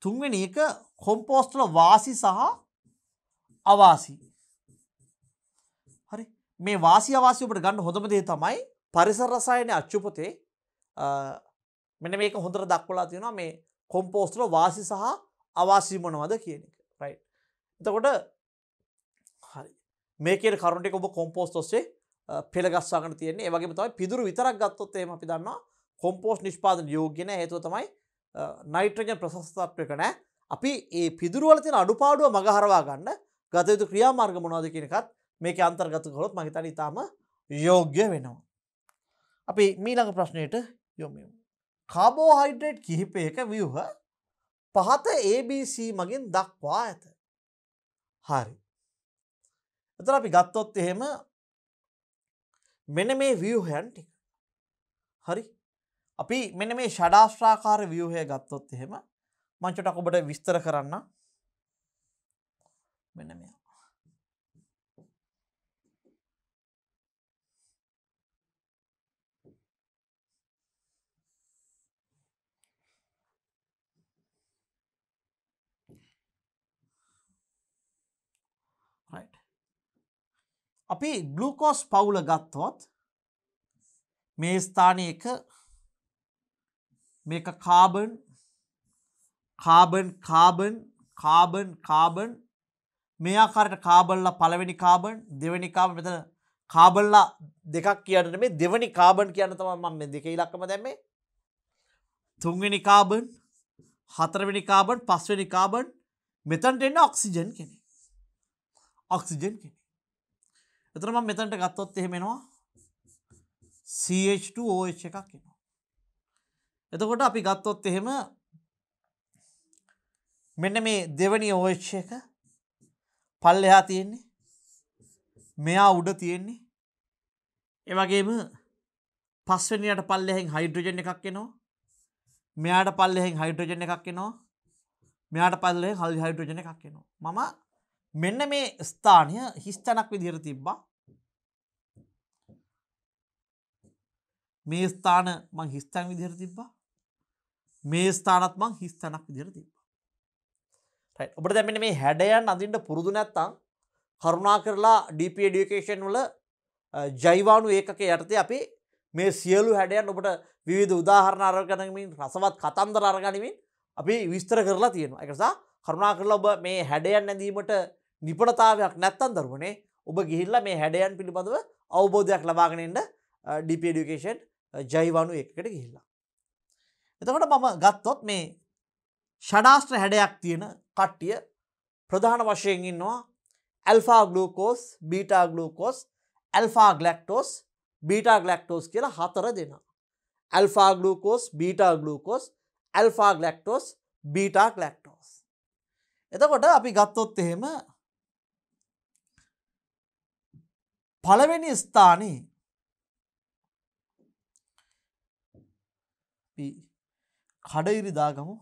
තුන්වෙනි එක කොම්පෝස්ට් වල වාසි සහ අවාසි. හරි. මේ වාසි අවාසි ඔබට ගන්න හොඳම දේ තමයි පරිසර රසායන අච්චුපතේ මෙන්න මේක හොඳට දක්වලා තියෙනවා මේ කොම්පෝස්ට් වල වාසි සහ අවාසි මොනවද කියන එක. රයිට්. එතකොට හරි. මේ කියන කරුණු ටික ඔබ කොම්පෝස්ට් ඔස්සේ පෙළ ගස්වා ගන්න තියෙන්නේ. ඒ වගේම තමයි පිදුරු විතරක් ගත්තොත් එහෙම අපි දන්නවා කොම්පෝස්ට් නිෂ්පාදන යෝග්‍ය නැහැ. හේතුව තමයි නයිට්‍රජන් ප්‍රශස්ත තත්ත්වයක නැහැ. අපි මේ පිදුරු වල තියෙන අඩුපාඩුව මගහරවා ගන්න ගත යුතු ක්‍රියාමාර්ග මොනවද කියන එකත් මේකේ අන්තර්ගත කරොත් මම හිතන්නේ ඊටාම යෝග්‍ය වෙනවා. අපි ඊළඟ ප්‍රශ්නයට යමු. කාබෝහයිඩ්‍රේට් කිහිපයක ව්‍යුහ පහත ABC මගින් දක්වා ඇත. හරි. එතන අපි ගත්තොත් එහෙම මෙන්න මේ ව්‍යුහයන් ටික. හරි. අපි මෙන්න මේ ෂඩාශ්‍රාකාර ව්‍යුහය ගත්තොත් එහෙම මම චුට්ටක් ඔබට විස්තර කරන්න. මෙන්න මේ. right. අපි ග්ලූකෝස් පවුල ගත්තොත් මේ ස්ථානයේ එක මේක කාබන් මේ ආකාරයට කාබන්ලා පළවෙනි කාබන් දෙවෙනි කාබන් මෙතන කාබන්ලා දෙකක් කියන්න නෙමෙයි දෙවෙනි කාබන් කියන්න තමයි මම මේ දෙකේ ඉලක්කම දැම්මේ. තුන්වෙනි කාබන් හතරවෙනි කාබන් පස්වෙනි කාබන් මෙතනට එන්නේ ඔක්සිජන් කෙනෙක්. එතන මම මෙතනට ගත්තොත් එහෙම එනවා CH2OH එකක් එනවා. එතකොට අපි ගත්තොත් එහෙම මෙන්න මේ දෙවෙනි OH එක පල්ලෙහා තියෙන්නේ මෙයා උඩ තියෙන්නේ ඒ වගේම පස්වෙනියට පල්ලෙහෙන් හයිඩ්‍රජන් එකක් එනවා මෙයාට පල්ලෙහෙන් හයිඩ්‍රජන් එකක් එනවා මෙයාට පල්ලෙහෙන් හයිඩ්‍රජන් එකක් එනවා. මම මෙන්න මේ ස්ථානය හිස් තැනක් විදිහට තිබ්බා. මේ ස්ථාන මං හිස් තැන් විදිහට තිබ්බා. මේ ස්ථානත් මං හිස් තැනක් විදිහට තිබ්බා. right. ඔබට දැන් මෙන්න මේ හැඩයන් අඳින්න පුරුදු නැත්නම් කරුණාකරලා DP education වල ජෛවාණු ඒකකයේ යටතේ අපි මේ සියලු හැඩයන් ඔබට විවිධ උදාහරණ අරගෙනමින් රසවත් කතන්දර අරගෙනමින් අපි විස්තර කරලා තියෙනවා. ඒක නිසා කරුණාකරලා ඔබ මේ හැඩයන් ඇඳීමට නිපුණතාවයක් නැත්තම් දරුවනේ ඔබ ගිහිල්ලා මේ හැඩයන් පිළිබඳව අවබෝධයක් ලබාගෙන ඉන්න DP Education ජෛවණු එකකට ගිහිල්ලා. එතකොට මම ගත්තොත් මේ ෂඩාස්ත්‍ර හැඩයක් තියෙන කට්ටිය ප්‍රධාන වශයෙන් ඉන්නවා alpha glucose, beta glucose, alpha galactose, beta galactose කියලා 4 දෙනා. Alpha glucose, beta glucose, alpha galactose, beta galactose. එතකොට අපි ගත්තොත් එහෙම පළවෙනි ස්ථානයේ අපි කඩිරි දාගමු.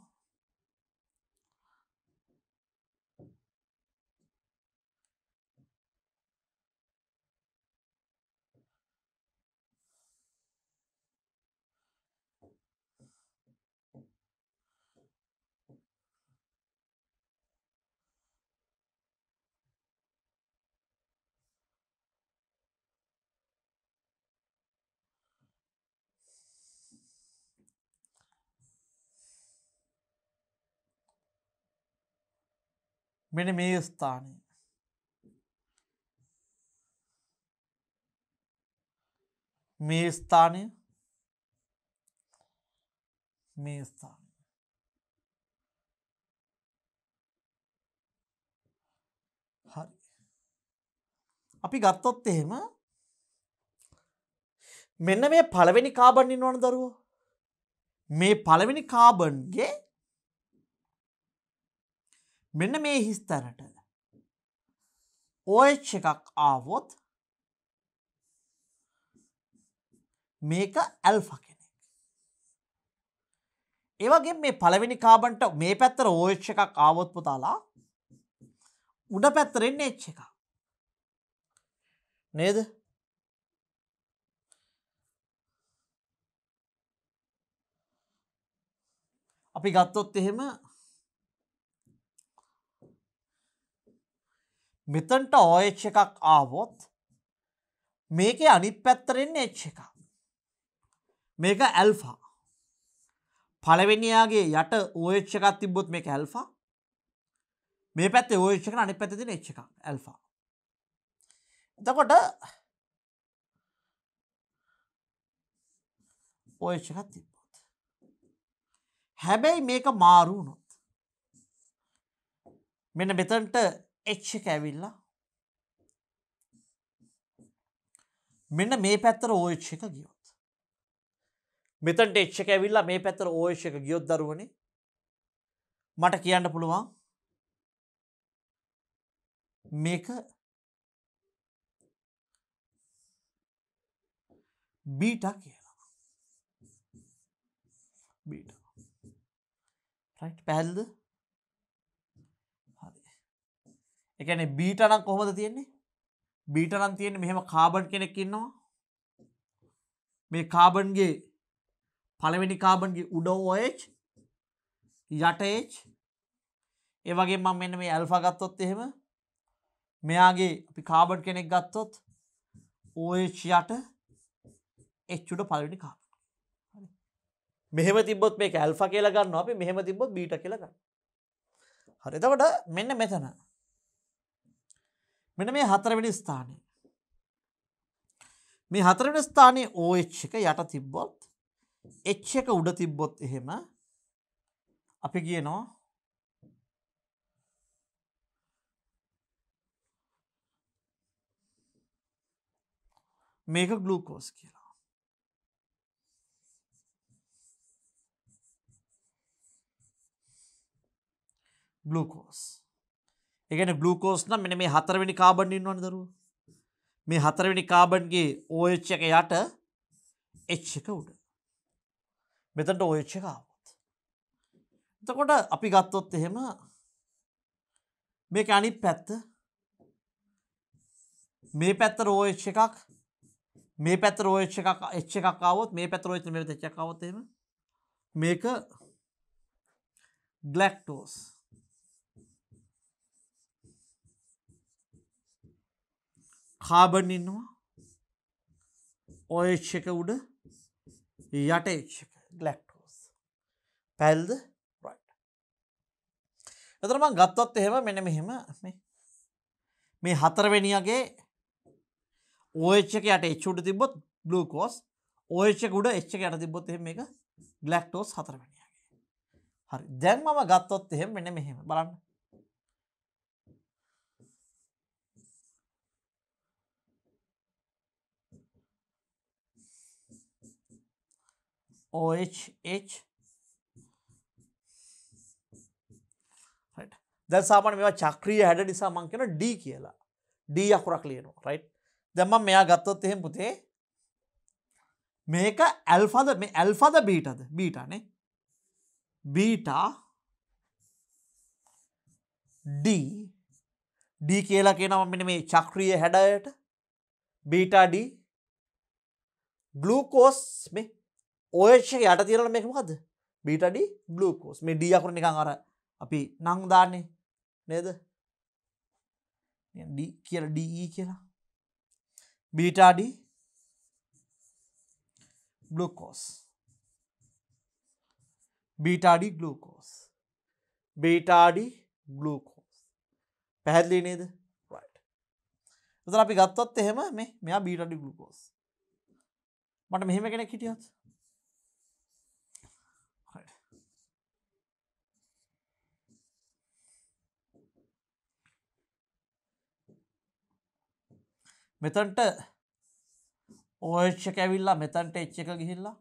මෙන්න මේ ස්ථානය. මේ ස්ථානය. මේ ස්ථානය. හරි. අපි ගත්තොත් එහෙම මෙන්න මේ පළවෙනි කාබන් ඉන්නවනේ දරුවෝ. මේ පළවෙනි කාබන්ගේ මෙන්න මේ හිස්තැනට OH එකක් ආවොත් මේක ඇල්ෆා කෙනෙක්. ඒ වගේම මේ පළවෙනි කාබන්ට මේ පැත්තට OH එකක් ආවොත් පුතාලා උඩ පැත්තට එන්නේ H එකක්. නේද? අපි ගත්තොත් එහෙම මෙතනට OH එකක් ආවොත් මේකේ අනිත් පැත්තට එන්නේ H එකක්. මේක ඇල්ෆා. පළවෙනියාගේ යට OH එකක් තිබ්බොත් මේක ඇල්ෆා. මේ පැත්තේ OH එක අනිත් පැත්තේ තියෙන H එකක් ඇල්ෆා. එතකොට OH එකක් තිබ්බොත් හැබැයි මේක මාරු වුණොත් මෙන්න මෙතනට H එක ඇවිල්ලා මෙන්න මේ පැත්තට OH එක ගියොත් මෙතනට H එක ඇවිල්ලා මේ පැත්තට OH එක ගියොත් දරුවනේ මට කියන්න පුළුවන් මේක බීටා කියලා. බීටා. රයිට් පැහැදිලිද? හරි. ඒ කියන්නේ බීටා නම් කොහොමද තියෙන්නේ? බීටා නම් තියෙන්නේ මෙහෙම කාබන් කෙනෙක් ඉන්නවා. මේ කාබන්ගේ පළවෙනි කාබන්ගේ උඩ OH යට H. ඒ වගේම මම මෙන්න මේ ඇල්ෆා ගත්තොත් එහෙම මෙයාගේ අපි කාබන් කෙනෙක් ගත්තොත් OH යට H උඩ පළවෙනි කාබන්. හරි. මෙහෙම තිබ්බොත් මේක ඇල්ෆා කියලා ගන්නවා අපි, මෙහෙම තිබ්බොත් බීටා කියලා ගන්නවා. හරි. එතකොට මෙන්න මෙතන මෙන්න මේ හතරවෙනි ස්ථානය. මේ හතරවෙනි ස්ථානයේ OH එක යට තිබ්බොත් H එක උඩ තිබ්බොත් එහෙම අපි කියනවා මේක ග්ලූකෝස් කියලා. ග්ලූකෝස්. ඒ කියන්නේ ග්ලූකෝස් නම් මෙන්න මේ හතරවෙනි කාබන් ඉන්නවනේ දරුවෝ. මේ හතරවෙනි කාබන්ගේ OH එක යට H එක උඩ. මෙතනට OH එක ආවොත්. එතකොට අපි ගත්තොත් එහෙම මේක අනිත් පැත්ත මේ පැත්තට OH එකක් මේ පැත්තට OH එකක් H එකක් ආවොත් මේ පැත්තට OH මේ පැත්තට H එකක් ආවොත් එහෙම මේක ග්ලැක්ටෝස්. කාබන් ඉන්නවා OH එක උඩ යට H එක ග්ලැක්ටෝස්. පැහැදිලිද? රයිට්. එතකොට මම ගත්තොත් එහෙම මෙන්න මෙහෙම මේ හතරවෙනියගේ OH එක යට H උඩ තිබ්බොත් ග්ලූකෝස් OH එක උඩ H එක යට තිබ්බොත් එහෙනම් මේක ග්ලැක්ටෝස් හතරවෙනියගේ. හරි. දැන් මම ගත්තොත් එහෙම මෙන්න මෙහෙම බලන්න. OH right. දැන් සාමාන්‍ය මේවා චක්‍රීය හැඩ නිසා මම කියන D කියලා. D අකුරක් ලියනවා right. දැන් මම මෙයා ගත්තොත් එහෙම පුතේ මේක ඇල්ෆාද මේ ඇල්ෆාද බීටාද බීටානේ බීටා D කියලා කියනවා මෙන්න මේ චක්‍රීය හැඩයට බීටා D ග්ලූකෝස් මේ OH එක යට තියෙනවා මේක මොකද්ද බීටා D ග්ලූකෝස් මේ D අකුර නිකන් අර අපි නම් දාන්නේ නේද D කියලා DE කියලා beta D glucose beta D glucose පැහැදිලි නේද right එතන අපි ගත්තොත් එහෙම මේ මෙයා beta D glucose මට මෙහෙම කෙනෙක් හිටියොත් right මෙතනට OH එක ඇවිල්ලා මෙතනට H එක ගිහිල්ලා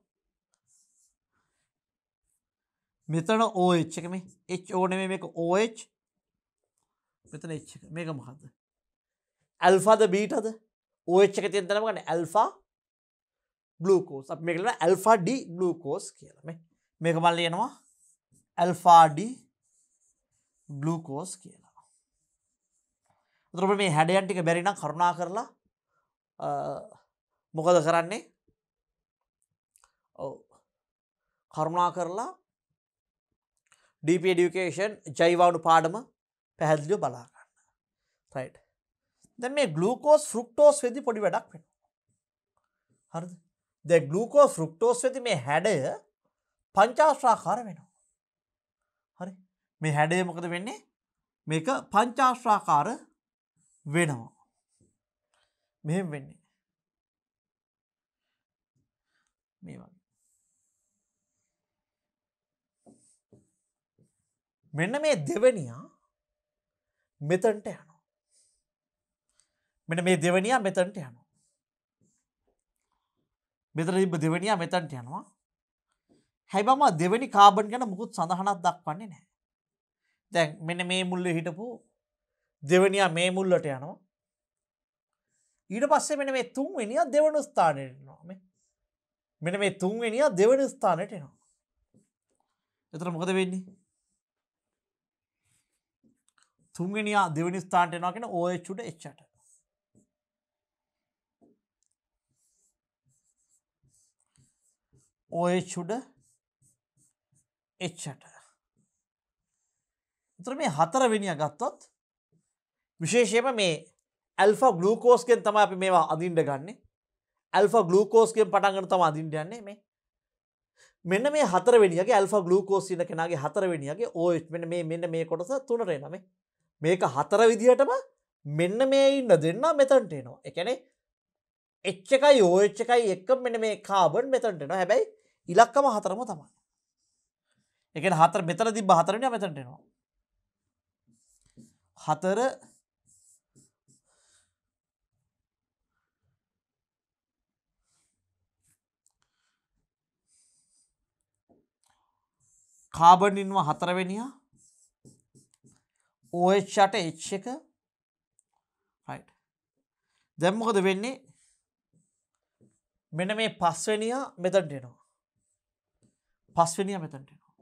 මෙතන OH එක මේ H O නෙමෙයි මේක OH මෙතන H එක මේක මොකද්ද ඇල්ෆාද බීටාද OH එක තියෙන තැන මොකක්ද ඇල්ෆා ග්ලූකෝස් අපි මේක ලියනවා ඇල්ෆා D ග්ලූකෝස් කියලා මේක මම ලියනවා ඇල්ෆා D ග්ලූකෝස් කියලා. උතර මේ හැඩයන් ටික බැරි නම් කරුණා කරලා මොකද කරන්නේ ඔව් කරුණා කරලා DP education ජෛවාණු පාඩම පැහැදිලිව බලා ගන්න. right දැන් මේ ග්ලූකෝස් ෆ්‍රුක්ටෝස් වෙදි පොඩි වැඩක් වෙනවා. හරිද? දැන් ග්ලූකෝස් ෆ්‍රුක්ටෝස් වෙදි මේ හැඩය පංචාශ්‍රාකාර වෙනවා. හරි? මේ හැඩය මොකද වෙන්නේ? මේක පංචාශ්‍රාකාර වෙනවා. මෙහෙම වෙන්නේ. මේ වගේ. මෙන්න මේ දෙවනියා මෙතනට යනවා. මෙන්න මේ දෙවනියා මෙතනට යනවා. මෙතන තිබ්බ දෙවනියා මෙතනට යනවා. හැබැයි මම දෙවෙනි කාබන් ගැන මුකුත් සඳහනක් දක්වන්නේ නැහැ. දැන් මෙන්න මේ මුල්ලේ හිටපු දෙවනියා මේ මුල්ලට යනවා. ඊට පස්සේ මෙන්න මේ තුන්වෙනියා දෙවන ස්ථානයට එනවා. මෙන්න මේ තුන්වෙනියා දෙවන ස්ථානයට එනවා. එතකොට මොකද වෙන්නේ? තුන්වෙනියා දෙවෙනි ස්ථානට එනවා කියන OH උඩ H ට. OH උඩ H ට. එතකොට මේ හතරවෙනියා ගත්තොත් විශේෂයෙන්ම මේ ඇල්ෆා ග්ලූකෝස්ගෙන් තමයි අපි මේවා අඳින්න ගන්නෙ. ඇල්ෆා ග්ලූකෝස්ගෙන් පටන් ගන්න තමයි අඳින්න යන්නේ මේ. මෙන්න මේ හතරවෙනියගේ ඇල්ෆා ග්ලූකෝස් ඉන්න කෙනාගේ හතරවෙනියගේ OH මෙන්න මේ කොටස තුනට එනවා මේ. මේක හතර විදිහටම මෙන්න මේ ඉන්න දෙන්න මෙතනට එනවා. ඒ කියන්නේ H එකයි OH එකයි එක්ක මෙන්න මේ කාබන් මෙතනට එනවා. හැබැයි ඉලක්කම හතරම තමයි. ඒ කියන්නේ හතර මෙතන තිබ්බ හතරවෙනියා මෙතනට එනවා. හතර කාබන් ඉන්නවා හතරවෙනියා OH යට H එක right දැන් මොකද වෙන්නේ මෙන්න මේ පස්වෙනියා මෙතනට එනවා පස්වෙනියා මෙතනට එනවා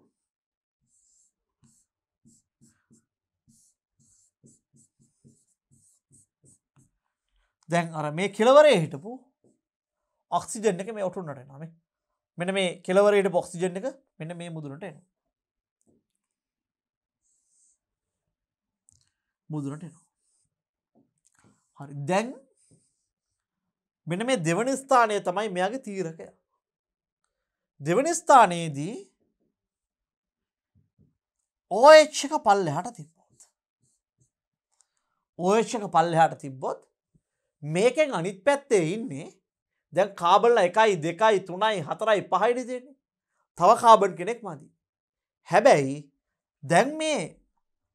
දැන් අර මේ කෙලවරේ හිටපු ඔක්සිජන් එක මේ ඔටුන්නට එනවා මෙන්න මේ කෙලවරේ හිටපු ඔක්සිජන් එක මෙන්න මේ මුදුනට එනවා මුදුනට එනවා හරි දැන් මෙන්න මේ දෙවන ස්ථානය තමයි මෙයාගේ තීරකය දෙවන ස්ථානයේදී OH එක පල්ලෙහාට තිබ්බොත් OH එක පල්ලෙහාට තිබ්බොත් මේකෙන් අනිත් පැත්තේ ඉන්නේ දැන් කාබන්ලා 1යි 2යි 3යි 4යි 5යි දෙන්නේ. තව කාබන් කෙනෙක් මදි. හැබැයි දැන් මේ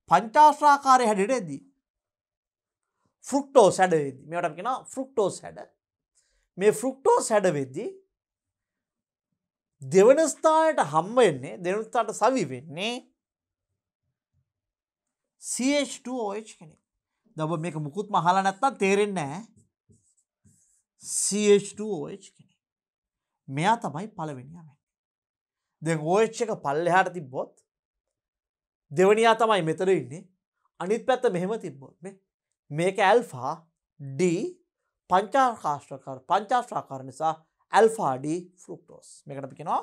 පංචාශ්‍රාකාරය හැඩෙද්දී ෆෘක්ටෝස් හැඩ වෙද්දී මේවට අපි කියනවා ෆෘක්ටෝස් හැඩ. මේ ෆෘක්ටෝස් හැඩ වෙද්දී දෙවන ස්ථානයට හම්බ වෙන්නේ දෙවන ස්ථානට සවි වෙන්නේ CH2OH කෙනෙක්. දැන් ඔබ මේක මුකුත්ම අහලා නැත්නම් තේරෙන්නේ නැහැ. CH2OH කෙනෙක්. මෙයා තමයි පළවෙනියා වෙන්නේ. දැන් OH එක පල්ලෙහාට තිබ්බොත් දෙවනියා තමයි මෙතන ඉන්නේ. අනිත් පැත්ත මෙහෙම තිබ්බොත් මේක ඇල්ෆා D පංචාශ්‍රාකාර නිසා ඇල්ෆා D ෆෘක්ටෝස්. මේකට අපි කියනවා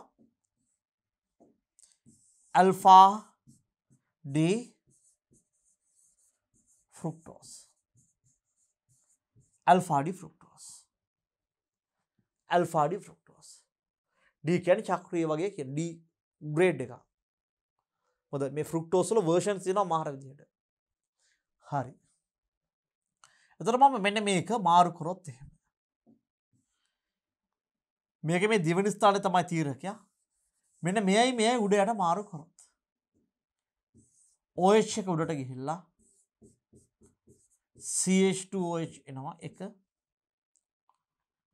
alpha D fructose. Alpha D fructose. Alpha D fructose. D කියන්නේ චක්‍රීය වගේ කියන D ග්‍රේඩ් එක. මොකද මේ ෆෘක්ටෝස් වල වර්ෂන්ස් තියෙනවා මාර විදියට. හරි. එතකොට මම මෙන්න මේක මාරු කරොත් එහෙම. මේක මේ දෙවෙනි ස්ථානයේ තමයි තීරකයා. මෙන්න මෙයයි උඩ යට මාරු කරොත්. OH එක උඩට ගිහිල්ලා CH2OH එනවා එක.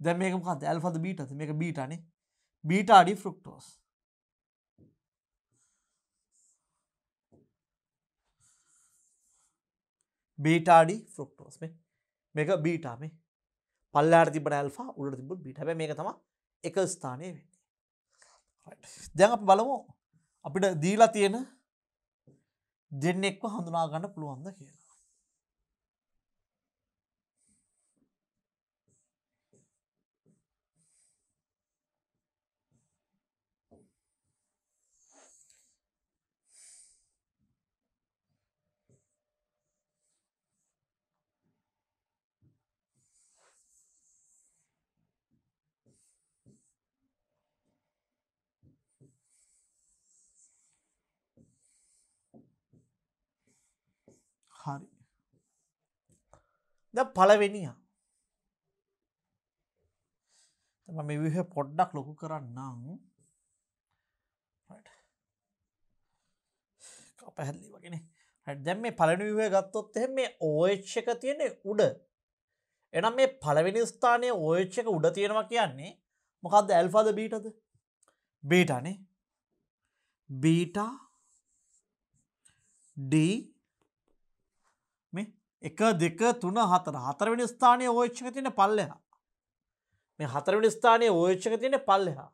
දැන් මේක මොකද්ද? ඇල්ෆාද බීටාද? මේක බීටානේ. Beta D fructose. Beta D fructose. මේක බීටා මේ. පල්ලෙහාට තිබ්බට ඇල්ෆා උඩට තිබ්බොත් බීටා. හැබැයි මේක තමයි එක ස්ථානයේ වෙන්නේ. දැන් අපි බලමු අපිට දීලා තියෙන දෙන්නෙක්ව හඳුනා ගන්න පුළුවන්ද කියලා. හරි. දැන් පළවෙනියා. මම මේ විදිහ පොඩ්ඩක් ලොකු කරන්නම්. right. පැහැදිලි වගේනේ. right. දැන් මේ පළවෙනි විදිහ ගත්තොත් එහෙනම් මේ OH එක තියෙන්නේ උඩ. එහෙනම් මේ පළවෙනි ස්ථානයේ OH එක උඩ තියෙනවා කියන්නේ මොකද්ද? ඇල්ෆාද බීටාද? බීටානේ. බීටා D මේ 1 2 3 4 හතරවෙනි ස්ථානයේ OH එක තියෙන පල්ලෙහා. මේ හතරවෙනි ස්ථානයේ OH එක තියෙන පල්ලෙහා.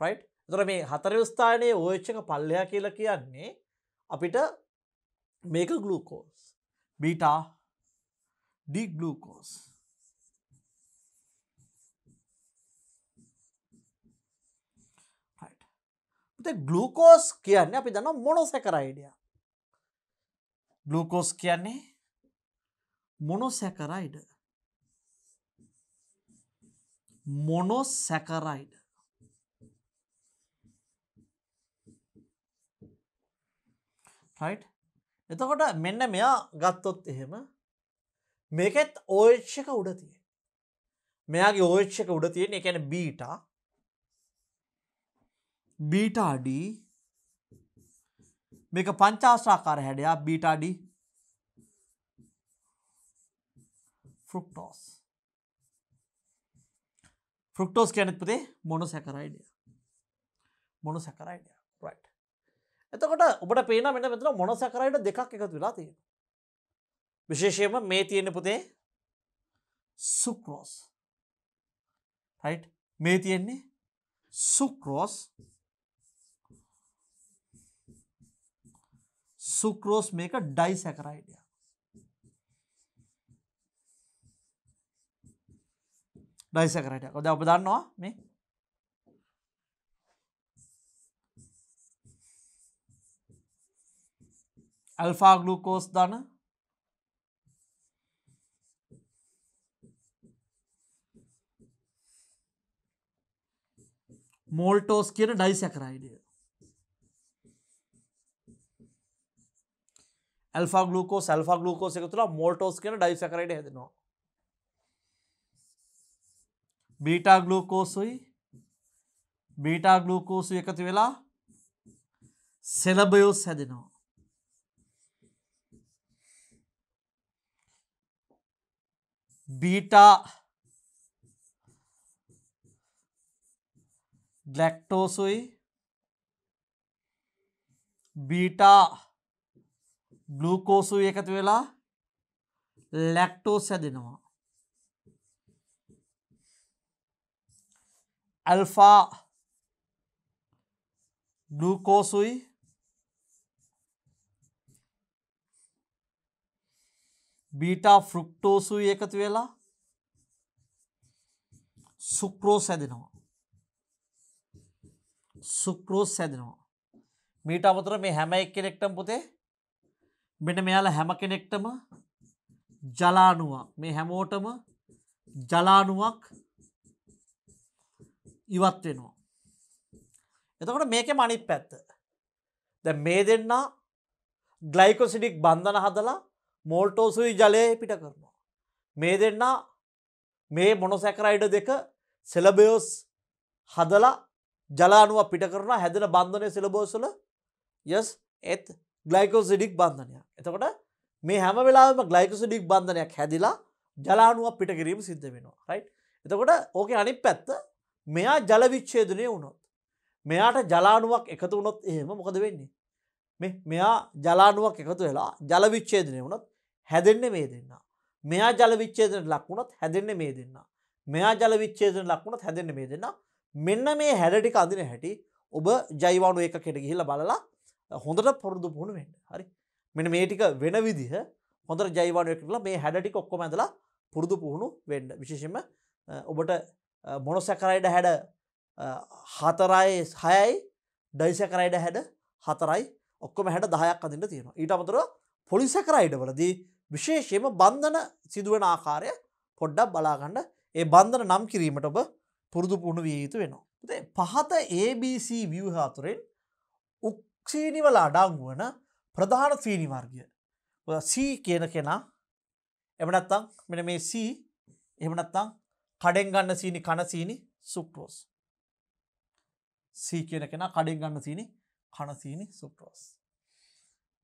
right? එතකොට මේ හතරවෙනි ස්ථානයේ OH එක පල්ලෙහා කියලා කියන්නේ අපිට මේක glucose. Beta D glucose. right. ඉතින් ග්ලූකෝස් කියන්නේ අපි දන්නවා මොනොසැකරයිඩ් එක. ග්ලූකෝස් කියන්නේ මොනොසැකරයිඩ්. මොනොසැකරයිඩ්. right? එතකොට මෙන්න මෙයා ගත්තොත් එහෙම මේකෙත් OH එක උඩ තියෙන. මෙයාගේ OH එක උඩ තියෙන. ඒ කියන්නේ බීටා D මේක පංචාශ්‍රාකාර හැඩයක්. Beta D ෆෘක්ටෝස්. ෆෘක්ටෝස් කියන්නේ පුතේ මොනොසැකරයිඩ්. මොනොසැකරයිඩ්. right. එතකොට ඔබට පේනවා මෙන්න මෙතන මොනොසැකරයිඩ් දෙකක් එකතු වෙලා තියෙනවා. විශේෂයෙන්ම මේ තියෙන පුතේ සුක්‍රෝස්. right. මේ තියෙන්නේ සුක්‍රෝස්. සුක්‍රෝස් මේක ඩයිසැකරයිඩ්. ඩයිසැකරයිඩ්. ඔද ඔබ දන්නවා මේ ඇල්ෆා ග්ලූකෝස් දන මෝල්ටෝස් කියන ඩයිසැකරයිඩ්. ඇල්ෆා ග්ලූකෝස් එකතු වෙලා මෝල්ටෝස් කියන ඩයිසැකරයිඩ් හැදෙනවා. බීටා ග්ලූකෝසුයි එකතු වෙලා සෙලබයෝස් හැදෙනවා. බීටා ග්ලැක්ටෝසුයි බීටා ග්ලූකෝසුයි එකතු වෙලා ලැක්ටෝස් හැදෙනවා. ඇල්ෆා ග්ලූකෝසුයි බීටා ෆෘක්ටෝසුයි එකතු වෙලා සුක්‍රෝස් හැදෙනවා. මීට අමතර මේ හැම එක්කෙනෙක්ටම පුතේ මෙන්න මෙයාලා හැම කෙනෙක්ටම ජලාණුවක් මේ හැමෝටම ජලාණුවක් ඉවත් වෙනවා. එතකොට මේකෙම අනිත් පැත්ත. දැන් මේ දෙන්නා ග්ලයිකොසිඩික් බන්ධන හදලා මෝල්ටෝසුයි ජලය පිට කරනවා. මේ දෙන්නා මේ මොනොසැකරයිඩ් දෙක සෙලබියෝස් හදලා ජලාණුවක් පිට කරනවා. හැදෙන බන්ධනය සෙලබියෝස් වල යස් ඒත් ග්ලයිකොසිඩික් බන්ධනයක්. එතකොට මේ හැම වෙලාවෙම ග්ලයිකොසිඩික් බන්ධනයක් හැදිලා ජලාණුවක් පිට කිරීම සිද්ධ වෙනවා. රයිට්. එතකොට ඕකේ අනිත් පැත්ත මෙයා ජල විච්ඡේදනය වුණොත් මෙයාට ජලාණුවක් එකතු වුණොත් එහෙම මොකද වෙන්නේ? මෙයා ජලාණුවක් එකතු වෙලා ජල විච්ඡේදනය වුණොත් හැදෙන්නේ මේ දෙන්නා. මෙයා ජල විච්ඡේදනයට ලක් වුණොත් හැදෙන්නේ මේ දෙන්නා. මෙයා ජල විච්ඡේදනයට ලක් වුණොත් හැදෙන්නේ මේ දෙන්නා. මෙන්න මේ හැඩ ටික අඳින හැටි ඔබ ජෛවාණු ඒකකයට ගිහිල්ලා බලලා හොඳට පුරුදු පුහුණු වෙන්න. හරි. මෙන්න මේ ටික වෙන විදිහ හොඳට ජෛවාණු ඒකකලා මේ හැඩ ටික ඔක්කොම ඇඳලා පුරුදු පුහුණු වෙන්න. විශේෂයෙන්ම ඔබට මොනොසැකරයිඩ් හැඩ 4යි 6යි ඩයිසැකරයිඩ් හැඩ 4යි ඔක්කොම හැඩ 10ක් අඳින්න තියෙනවා. ඊට අමතරව පොලිසැකරයිඩ් වලදී විශේෂයෙන්ම බන්ධන සිදුවන ආකාරය පොඩ්ඩක් බලා ගන්න. ඒ බන්ධන නම් කිරීමට ඔබ පුරුදු පුහුණු විය යුතු වෙනවා. පහත ABC ව්‍යුහ අතුරෙන් උක්සීනි වල අඩංගු වන ප්‍රධාන සීනි වර්ගය C කියන කෙනා එහෙම නැත්නම් මෙන්න මේ C එහෙම නැත්නම් කඩෙන් ගන්න සීනි කන සීනි සුක්‍රෝස්. C කියන කෙනා කඩෙන් ගන්න සීනි කන සීනි සුක්‍රෝස්.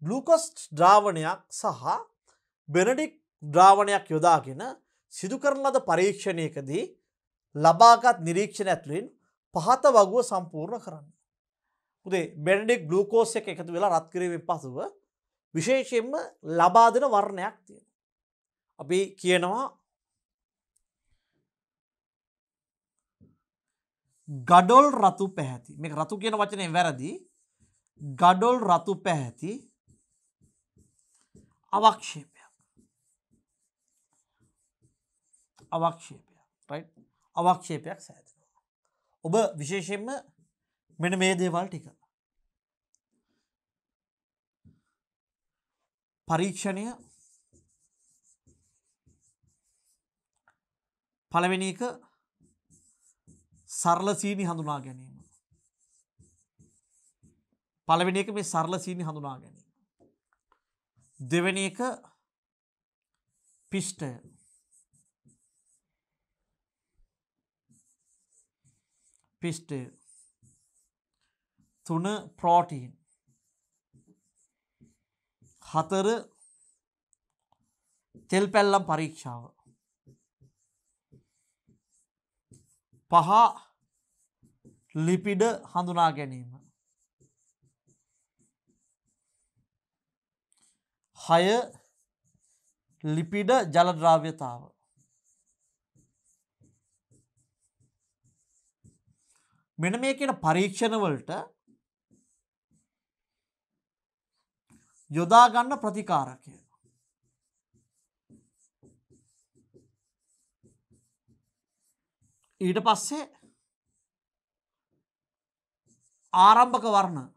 ග්ලූකෝස් ද්‍රාවණයක් සහ බෙනඩික් ද්‍රාවණයක් යොදාගෙන සිදු කරන ලද පරීක්ෂණයකදී ලබාගත් නිරීක්ෂණ ඇතුළින් පහත වගුව සම්පූර්ණ කරන්න. පුතේ බෙනඩික් ග්ලූකෝස් එක එකතු වෙලා රත් කිරීමෙන් පසුව විශේෂයෙන්ම ලබා දෙන වර්ණයක් තියෙනවා. අපි කියනවා ගඩොල් රතු පැහැති. මේක රතු කියන වචනේ වැරදි. ගඩොල් රතු පැහැති අවක්ෂේපයක්. රයිට්. අවක්ෂේපයක් සෑදෙනවා. ඔබ විශේෂයෙන්ම මෙන්න මේ දේවල් ටික පරීක්ෂණය පළවෙනි එක සරල සීනි හඳුනා ගැනීම. පළවෙනි එක මේ සරල සීනි හඳුනා ගැනීම. දෙවෙනි එක පිෂ්ඨය. පිෂ්ඨය. 3 ප්‍රෝටීන්. 4 තෙල් පැල්ලම් පරීක්ෂාව. 5 ලිපිඩ හඳුනා ගැනීම. 6 ලිපිඩ ජල ද්‍රාව්‍යතාව. මෙන්න මේ කියන පරීක්ෂණ වලට යොදා ගන්න ප්‍රතිකාරකය. ඊට පස්සේ ආරම්භක වර්ණ.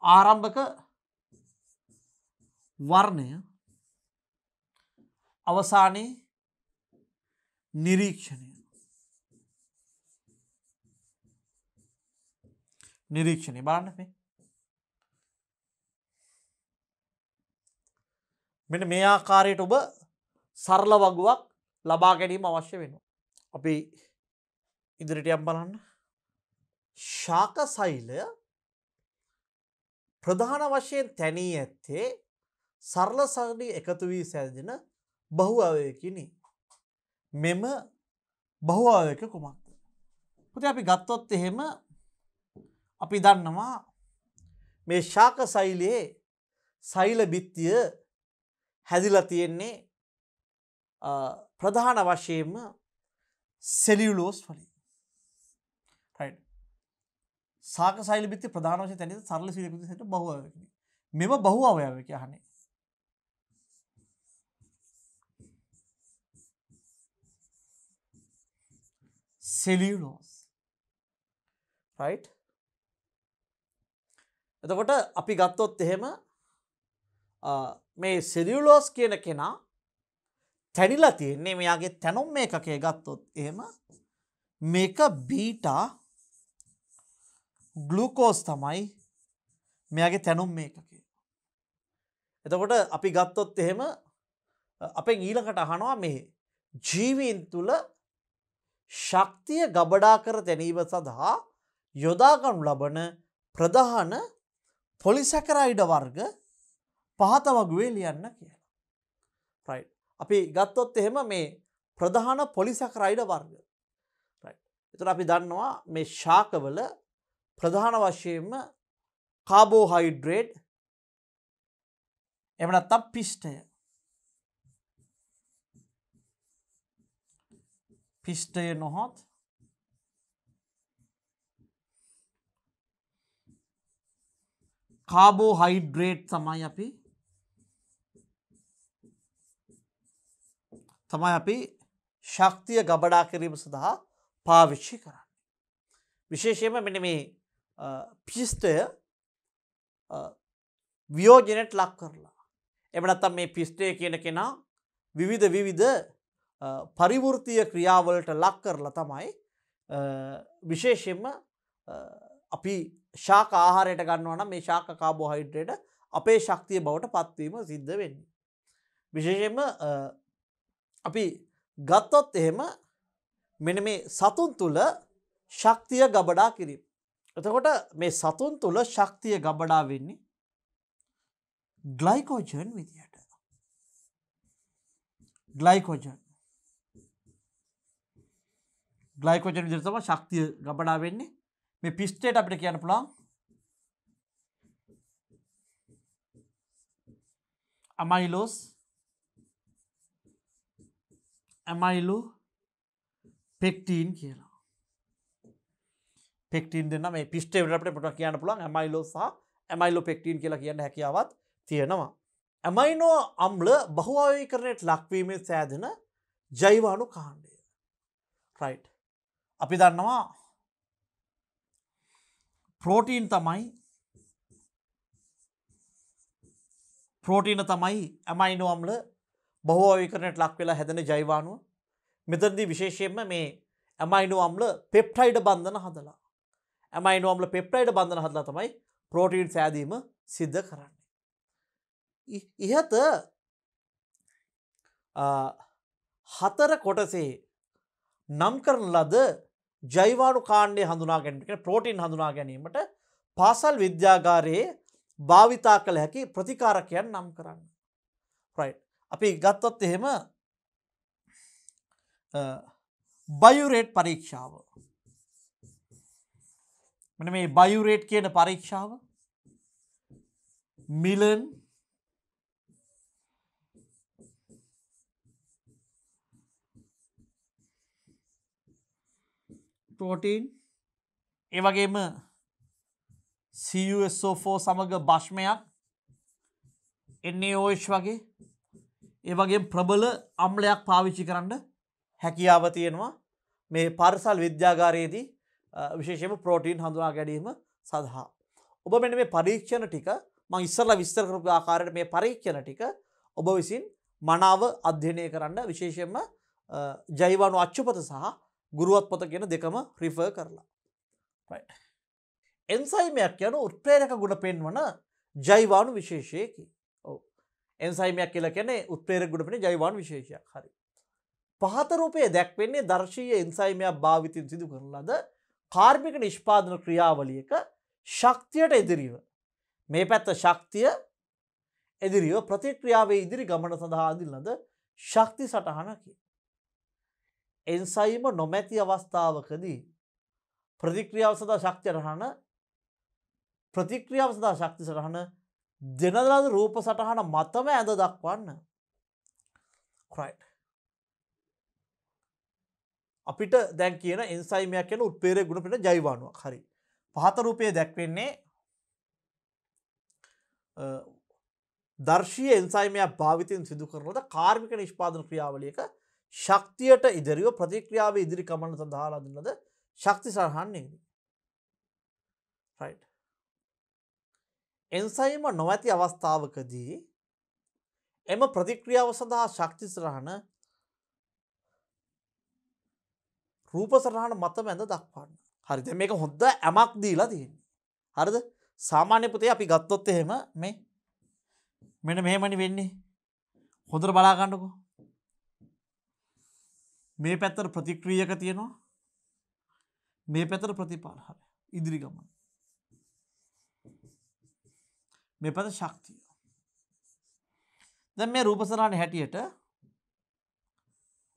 ආරම්භක වර්ණය අවසානයේ නිරීක්ෂණය. නිරීක්ෂණය බලන්න මේ. මෙන්න මේ ආකාරයට ඔබ සරල වගුවක් ලබා ගැනීම අවශ්‍ය වෙනවා. අපි ඉදිරියට යමු බලන්න. ශාක සෛලය ප්‍රධාන වශයෙන් තැනී ඇත්තේ සරල සරණි එකතු වී සැදෙන බහු අවයවයකිනි. මෙම බහු අවයවයක කුමක්ද? පුතේ අපි ගත්තොත් එහෙම අපි දන්නවා මේ ශාක සෛලයේ සෛල බිත්තිය හැදිලා තියෙන්නේ ප්‍රධාන වශයෙන්ම සෙලියුලෝස් වලින්. right. ශාක සෛල බිත්තිය ප්‍රධාන වශයෙන් තැනිය සරල සෛල බිත්තියට බහු අවයවයකිනි. මෙම බහු අවයවයක යහනේ. සෙලියුලෝස්. right. එතකොට අපි ගත්තොත් එහෙම මේ සෙලියුලෝස් කියන කෙනා තැනිලා තියෙන්නේ මෙයාගේ තැනුම් මේකකය ගත්තොත් එහෙම මේක බීටා ග්ලූකෝස් තමයි මෙයාගේ තැනුම් මේකකය. එතකොට අපි ගත්තොත් එහෙම අපෙන් ඊළඟට අහනවා මේ ජීවීන් තුල ශක්තිය ගබඩා කර ගැනීම සඳහා යොදා ගනු ලබන ප්‍රධාන පොලිසැකරයිඩ වර්ග පහත වගුවේ ලියන්න කියලා. right. අපි ගත්තොත් එහෙම මේ ප්‍රධාන පොලිසැකරයිඩ වර්ග. right. එතකොට අපි දන්නවා මේ ශාකවල ප්‍රධාන වශයෙන්ම කාබෝහයිඩ්‍රේට් එහෙම නැත්නම් පිෂ්ඨය. පිෂ්ඨය නොහොත් කාබෝහයිඩ්‍රේට් තමයි අපි ශක්තිය ගබඩා කිරීම සඳහා පාවිච්චි කරන්නේ. විශේෂයෙන්ම මෙන්න මේ පිෂ්ඨය වියෝජනයට ලක් කරලා. එහෙම නැත්නම් මේ පිෂ්ඨය කියන කෙනා විවිධ පරිවෘත්තීය ක්‍රියාවලට ලක් කරලා තමයි විශේෂයෙන්ම අපි ශාක ආහාරයට ගන්නවා නම් මේ ශාක කාබෝහයිඩ්‍රේට අපේ ශක්තිය බවට පත්වීම සිද්ධ වෙන්නේ. විශේෂයෙන්ම අපි ගත්තොත් එහෙම මෙන්න මේ සතුන් තුල ශක්තිය ගබඩා කිරීම. එතකොට මේ සතුන් තුල ශක්තිය ගබඩා වෙන්නේ ග්ලයිකෝජන් විදියට. ග්ලයිකෝජන් විදියට තමයි ශක්තිය ගබඩා වෙන්නේ. මේ පිෂ්ඨයට අපිට කියන්න පුළුවන් අමයිලෝස් ඇමයිලෝපෙක්ටින් කියලා. පෙක්ටින් දෙන්න මේ පිෂ්ඨයට අපිට කියන්න පුළුවන් ඇමයිලෝස් සහ ඇමයිලෝපෙක්ටින් කියලා කියන්න හැකියාවක් තියෙනවා. ඇමයිනෝ අම්ල බහුආයීකරණයට ලක්වීමෙන් සෑදෙන ජෛවාණු කාණ්ඩය. right. අපි දන්නවා ප්‍රෝටීන තමයි ඇමයිනෝ අම්ල බහුආයීකරණයට ලක් වෙලා හැදෙන ජෛවාණුව. මෙතනදී විශේෂයෙන්ම මේ ඇමයිනෝ අම්ල පෙප්ටයිඩ් බන්ධන හදලා. ඇමයිනෝ අම්ල පෙප්ටයිඩ් බන්ධන හදලා තමයි ප්‍රෝටීන් සෑදීම සිද්ධ කරන්නේ. ඉහත 4 කොටසේ නම් කරන ලද ජෛවාණු කාණ්ඩය හඳුනා ගැනීමට ප්‍රෝටීන් හඳුනා ගැනීමට පාසල් විද්‍යාගාරයේ භාවිතා කළ හැකි ප්‍රතිකාරකයන් නම් කරන්න. right. අපි ගත්තොත් එහෙම බයුරේට් පරීක්ෂාව. මෙන්න මේ බයුරේට් කියන පරීක්ෂාව මිලන් ප්‍රෝටීන් ඒ වගේම CuSO4 සමග භස්මයක් NaOH වගේ ඒ වගේ ප්‍රබල අම්ලයක් පාවිච්චි කරන්න හැකියාව තියෙනවා මේ පාසල් විද්‍යාගාරයේදී විශේෂයෙන්ම ප්‍රෝටීන් හඳුනා ගැනීම සඳහා. ඔබ මෙන්න මේ පරීක්ෂණ ටික මම ඉස්සරලා විස්තර කරපු ආකාරයට මේ පරීක්ෂණ ටික ඔබ විසින් මනාව අධ්‍යයනය කරන්න විශේෂයෙන්ම ජෛවාණු අච්චුපත සහ ගුරුවත් පොත කියන දෙකම රිෆර් කරලා. right. එන්සයිමයක් කියන උත්ප්‍රේරක ගුණ පෙන්වන ජෛවාණු විශේෂයකි. ඔව්. එන්සයිමයක් කියලා කියන්නේ උත්ප්‍රේරක ගුණ පෙන්වන ජෛවාණු විශේෂයක්. හරි. පහත රූපයේ දැක්වෙන්නේ දර්ශීය එන්සයිමයක් භාවිතයෙන් සිදු කරන ලද කාර්මික නිෂ්පාදන ක්‍රියාවලියක ශක්තියට එදිරිව මේ පැත්ත ශක්තිය එදිරිව ප්‍රතික්‍රියාවේ ඉදිරි ගමන සඳහා අඳින ලද ශක්ති සටහනකි. එන්සයිම නොමැති අවස්ථාවකදී ප්‍රතික්‍රියාව සඳහා ශක්ති සටහන දෙන ලද රූප සටහන මතම ඇඳ දක්වන්න. right. අපිට දැන් කියන එන්සයිමයක් කියන උත්ප්‍රේරක ගුණ පිට ජෛවාණුවක්. හරි. පහත රූපයේ දැක්වෙන්නේ දර්ශීය එන්සයිමයක් භාවිතයෙන් සිදු කරන ලද කාර්මික නිෂ්පාදන ක්‍රියාවලියක ශක්තියට ඉදිරිව ප්‍රතික්‍රියාවේ ඉදිරි ගමන සඳහා ලදින ලද ශක්ති සටහන් නෙවෙයි. right. එන්සයිම නොමැති අවස්ථාවකදී එම ප්‍රතික්‍රියාව සඳහා ශක්ති සටහන රූප සටහන මත මැද දක්වන්න. හරි. දැන් මේක හොඳ ඇමක් දීලා තියෙන්නේ. හරිද? සාමාන්‍ය පුතේ අපි ගත්තොත් එහෙම මේ මෙන්න මෙහෙමනේ වෙන්නේ. හොඳට බලා ගන්නකෝ. මේ පැත්තට ප්‍රතික්‍රියක තියෙනවා. මේ පැත්තට ප්‍රතිඵල. හරි. ඉදිරි ගමන. මේ පැත්ත ශක්තිය. දැන් මේ රූප සටහනේ හැටියට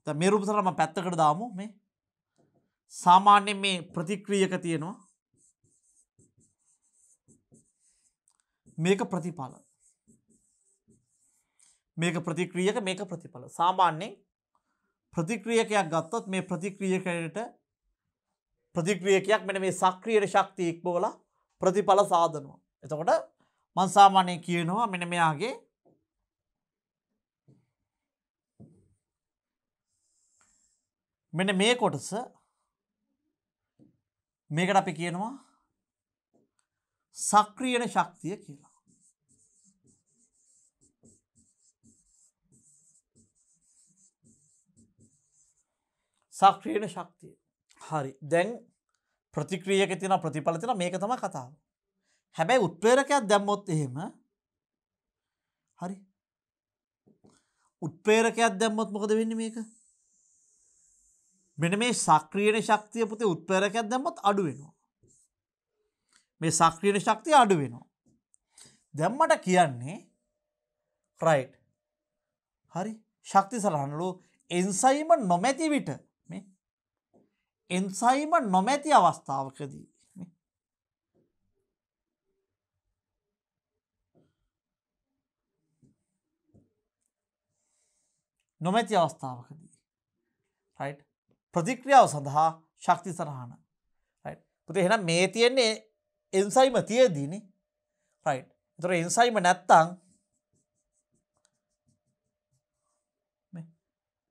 දැන් මේ රූප සටහන මම පැත්තකට දාමු මේ සාමාන්‍ය මේ ප්‍රතික්‍රියක තියෙනවා. මේක ප්‍රතිඵල. මේක ප්‍රතික්‍රියක මේක ප්‍රතිඵල. සාමාන්‍යයෙන් ප්‍රතික්‍රියකයක් ගත්තොත් මේ ප්‍රතික්‍රියකයක් මෙන්න මේ සක්‍රිය ශක්තිය ඉක්මවලා ප්‍රතිඵල සාදනවා. එතකොට මම සාමාන්‍යයෙන් කියනවා මෙන්න මෙයාගේ මෙන්න මේ කොටස මේකට අපි කියනවා සක්‍රියන ශක්තිය කියලා. සක්‍රියන ශක්තිය. හරි. දැන් ප්‍රතික්‍රියක තියෙන ප්‍රතිඵල තියෙන මේක තමයි කතාව. හැබැයි උත්ප්‍රේරකයක් දැම්මොත් එහෙම හරි. උත්ප්‍රේරකයක් දැම්මොත් මොකද වෙන්නේ මේක? මෙන්න මේ සක්‍රියන ශක්තිය පුතේ උත්ප්‍රේරකයක් දැම්මොත් අඩු වෙනවා. මේ සක්‍රියන ශක්තිය අඩු වෙනවා. දැන් මට කියන්නේ right. හරි. ශක්ති සටහනලු එන්සයිම නොමැති විට මේ එන්සයිම නොමැති අවස්ථාවකදී නොමැති අවස්ථාවකදී right. ප්‍රතික්‍රියාව සඳහා ශක්ති සටහන. right. පුතේ එහෙනම් මේ තියෙන්නේ එන්සයිම තියදීනේ. right. ඒතර එන්සයිම නැත්තම්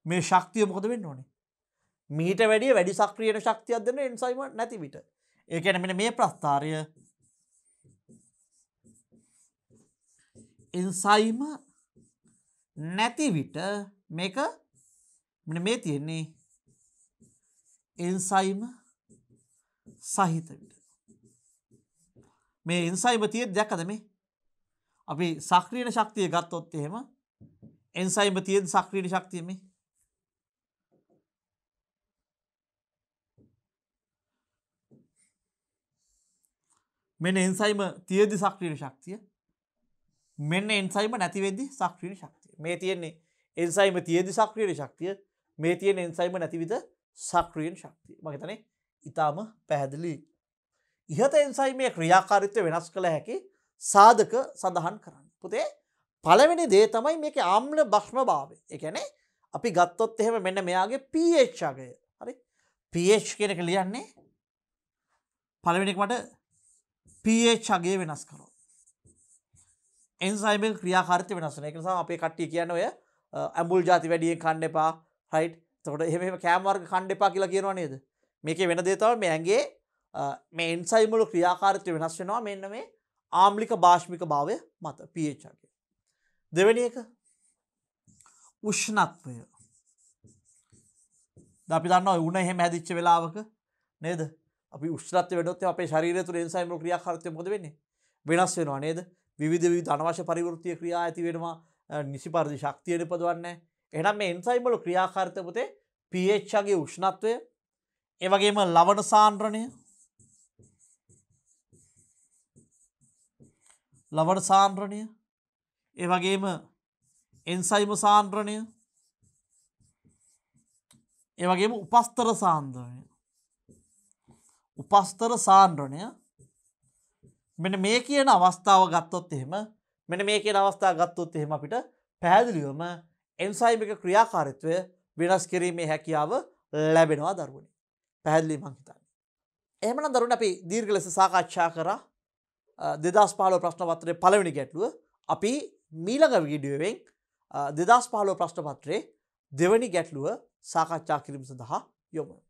මේ ශක්තිය මොකද වෙන්න ඕනේ? මීට වැඩිය වැඩි සක්‍රියන ශක්තියක් දෙන්න එන්සයිම නැති විට. ඒ කියන්නේ මෙන්න මේ ප්‍රස්ථාරය එන්සයිම නැති විට මේක මෙන්න මේ තියෙන්නේ එන්සයිම සහිත විට. මේ එන්සයිම තියෙද්දි දැක්කද මේ? අපි සක්‍රියන ශක්තිය ගත්තොත් එහෙම එන්සයිම තියෙද්දි සක්‍රියන ශක්තිය මේ මෙන්න එන්සයිම තියෙද්දි සක්‍රියන ශක්තිය මෙන්න එන්සයිම නැති වෙද්දි සක්‍රියන ශක්තිය. මේ තියෙන්නේ එන්සයිම තියෙද්දි සක්‍රියන ශක්තිය. මේ තියෙන එන්සයිම නැති විට සක්‍රියන ශක්තිය. මම හිතන්නේ ඊටාම පැහැදිලි. ඉහත එන්සයිමේ ක්‍රියාකාරීත්වය වෙනස් කළ හැකි සාධක සඳහන් කරන්න. පුතේ පළවෙනි දේ තමයි මේකේ ආම්ල බෂ්ම භාවය. ඒ කියන්නේ අපි ගත්තොත් එහෙම මෙන්න මෙයාගේ pH අගය. හරි? pH කියන එක ලියන්නේ පළවෙනි එක මට pH අගය වෙනස් කරනවා. එන්සයිමේ ක්‍රියාකාරීත්වය වෙනස් වෙනවා. ඒක නිසා අපේ කට්ටිය කියන්නේ ඔය ඇඹුල් ಜಾති වැඩියෙන් කන්න එපා. right? එතකොට එහෙම කෑම වර්ග කන්න එපා කියලා කියනවා නේද? මේකේ වෙන දේ තමයි මේ ඇඟේ මේ එන්සයිම් වල ක්‍රියාකාරීත්වය වෙනස් වෙනවා මෙන්න මේ ආම්ලික බාෂ්මික භාවය මත pH අගය. දෙවෙනි එක උෂ්ණත්වය. දැන් අපි දන්නවා උණ එහෙම හැදිච්ච වෙලාවක නේද? අපි උෂ්ණත්වය වැඩිවොත් අපේ ශරීරය තුළ එන්සයිම් වල ක්‍රියාකාරීත්වය මොකද වෙන්නේ? වෙනස් වෙනවා නේද? විවිධ අනවශ්‍ය පරිවෘත්තීය ක්‍රියා ඇති වෙනවා. නිසි පරිදි ශක්තිය නිපදවන්නේ නැහැ. එහෙනම් මේ එන්සයිම් වල ක්‍රියාකාරීත්වය පුතේ pHගේ උෂ්ණත්වය, ඒ වගේම ලවණ සාන්ද්‍රණය, ඒ වගේම එන්සයිම සාන්ද්‍රණය, ඒ වගේම උපස්තර සාන්ද්‍රණය. මෙන්න මේ කියන අවස්ථාව ගත්තොත් එහෙම අපිට පැහැදිලිවම එන්සයිමික ක්‍රියාකාරීත්වය වෙනස් කිරීමේ හැකියාව ලැබෙනවා දරුවනේ. පැහැදිලි මං හිතන්නේ. එහෙමනම් දරුවනේ අපි දීර්ඝ ලෙස සාකච්ඡා කරා 2015 ප්‍රශ්න පත්‍රයේ පළවෙනි ගැටලුව. අපි ඊළඟ වීඩියෝවෙන් 2015 ප්‍රශ්න පත්‍රයේ දෙවෙනි ගැටලුව සාකච්ඡා කිරීම සඳහා යොමු වෙමු.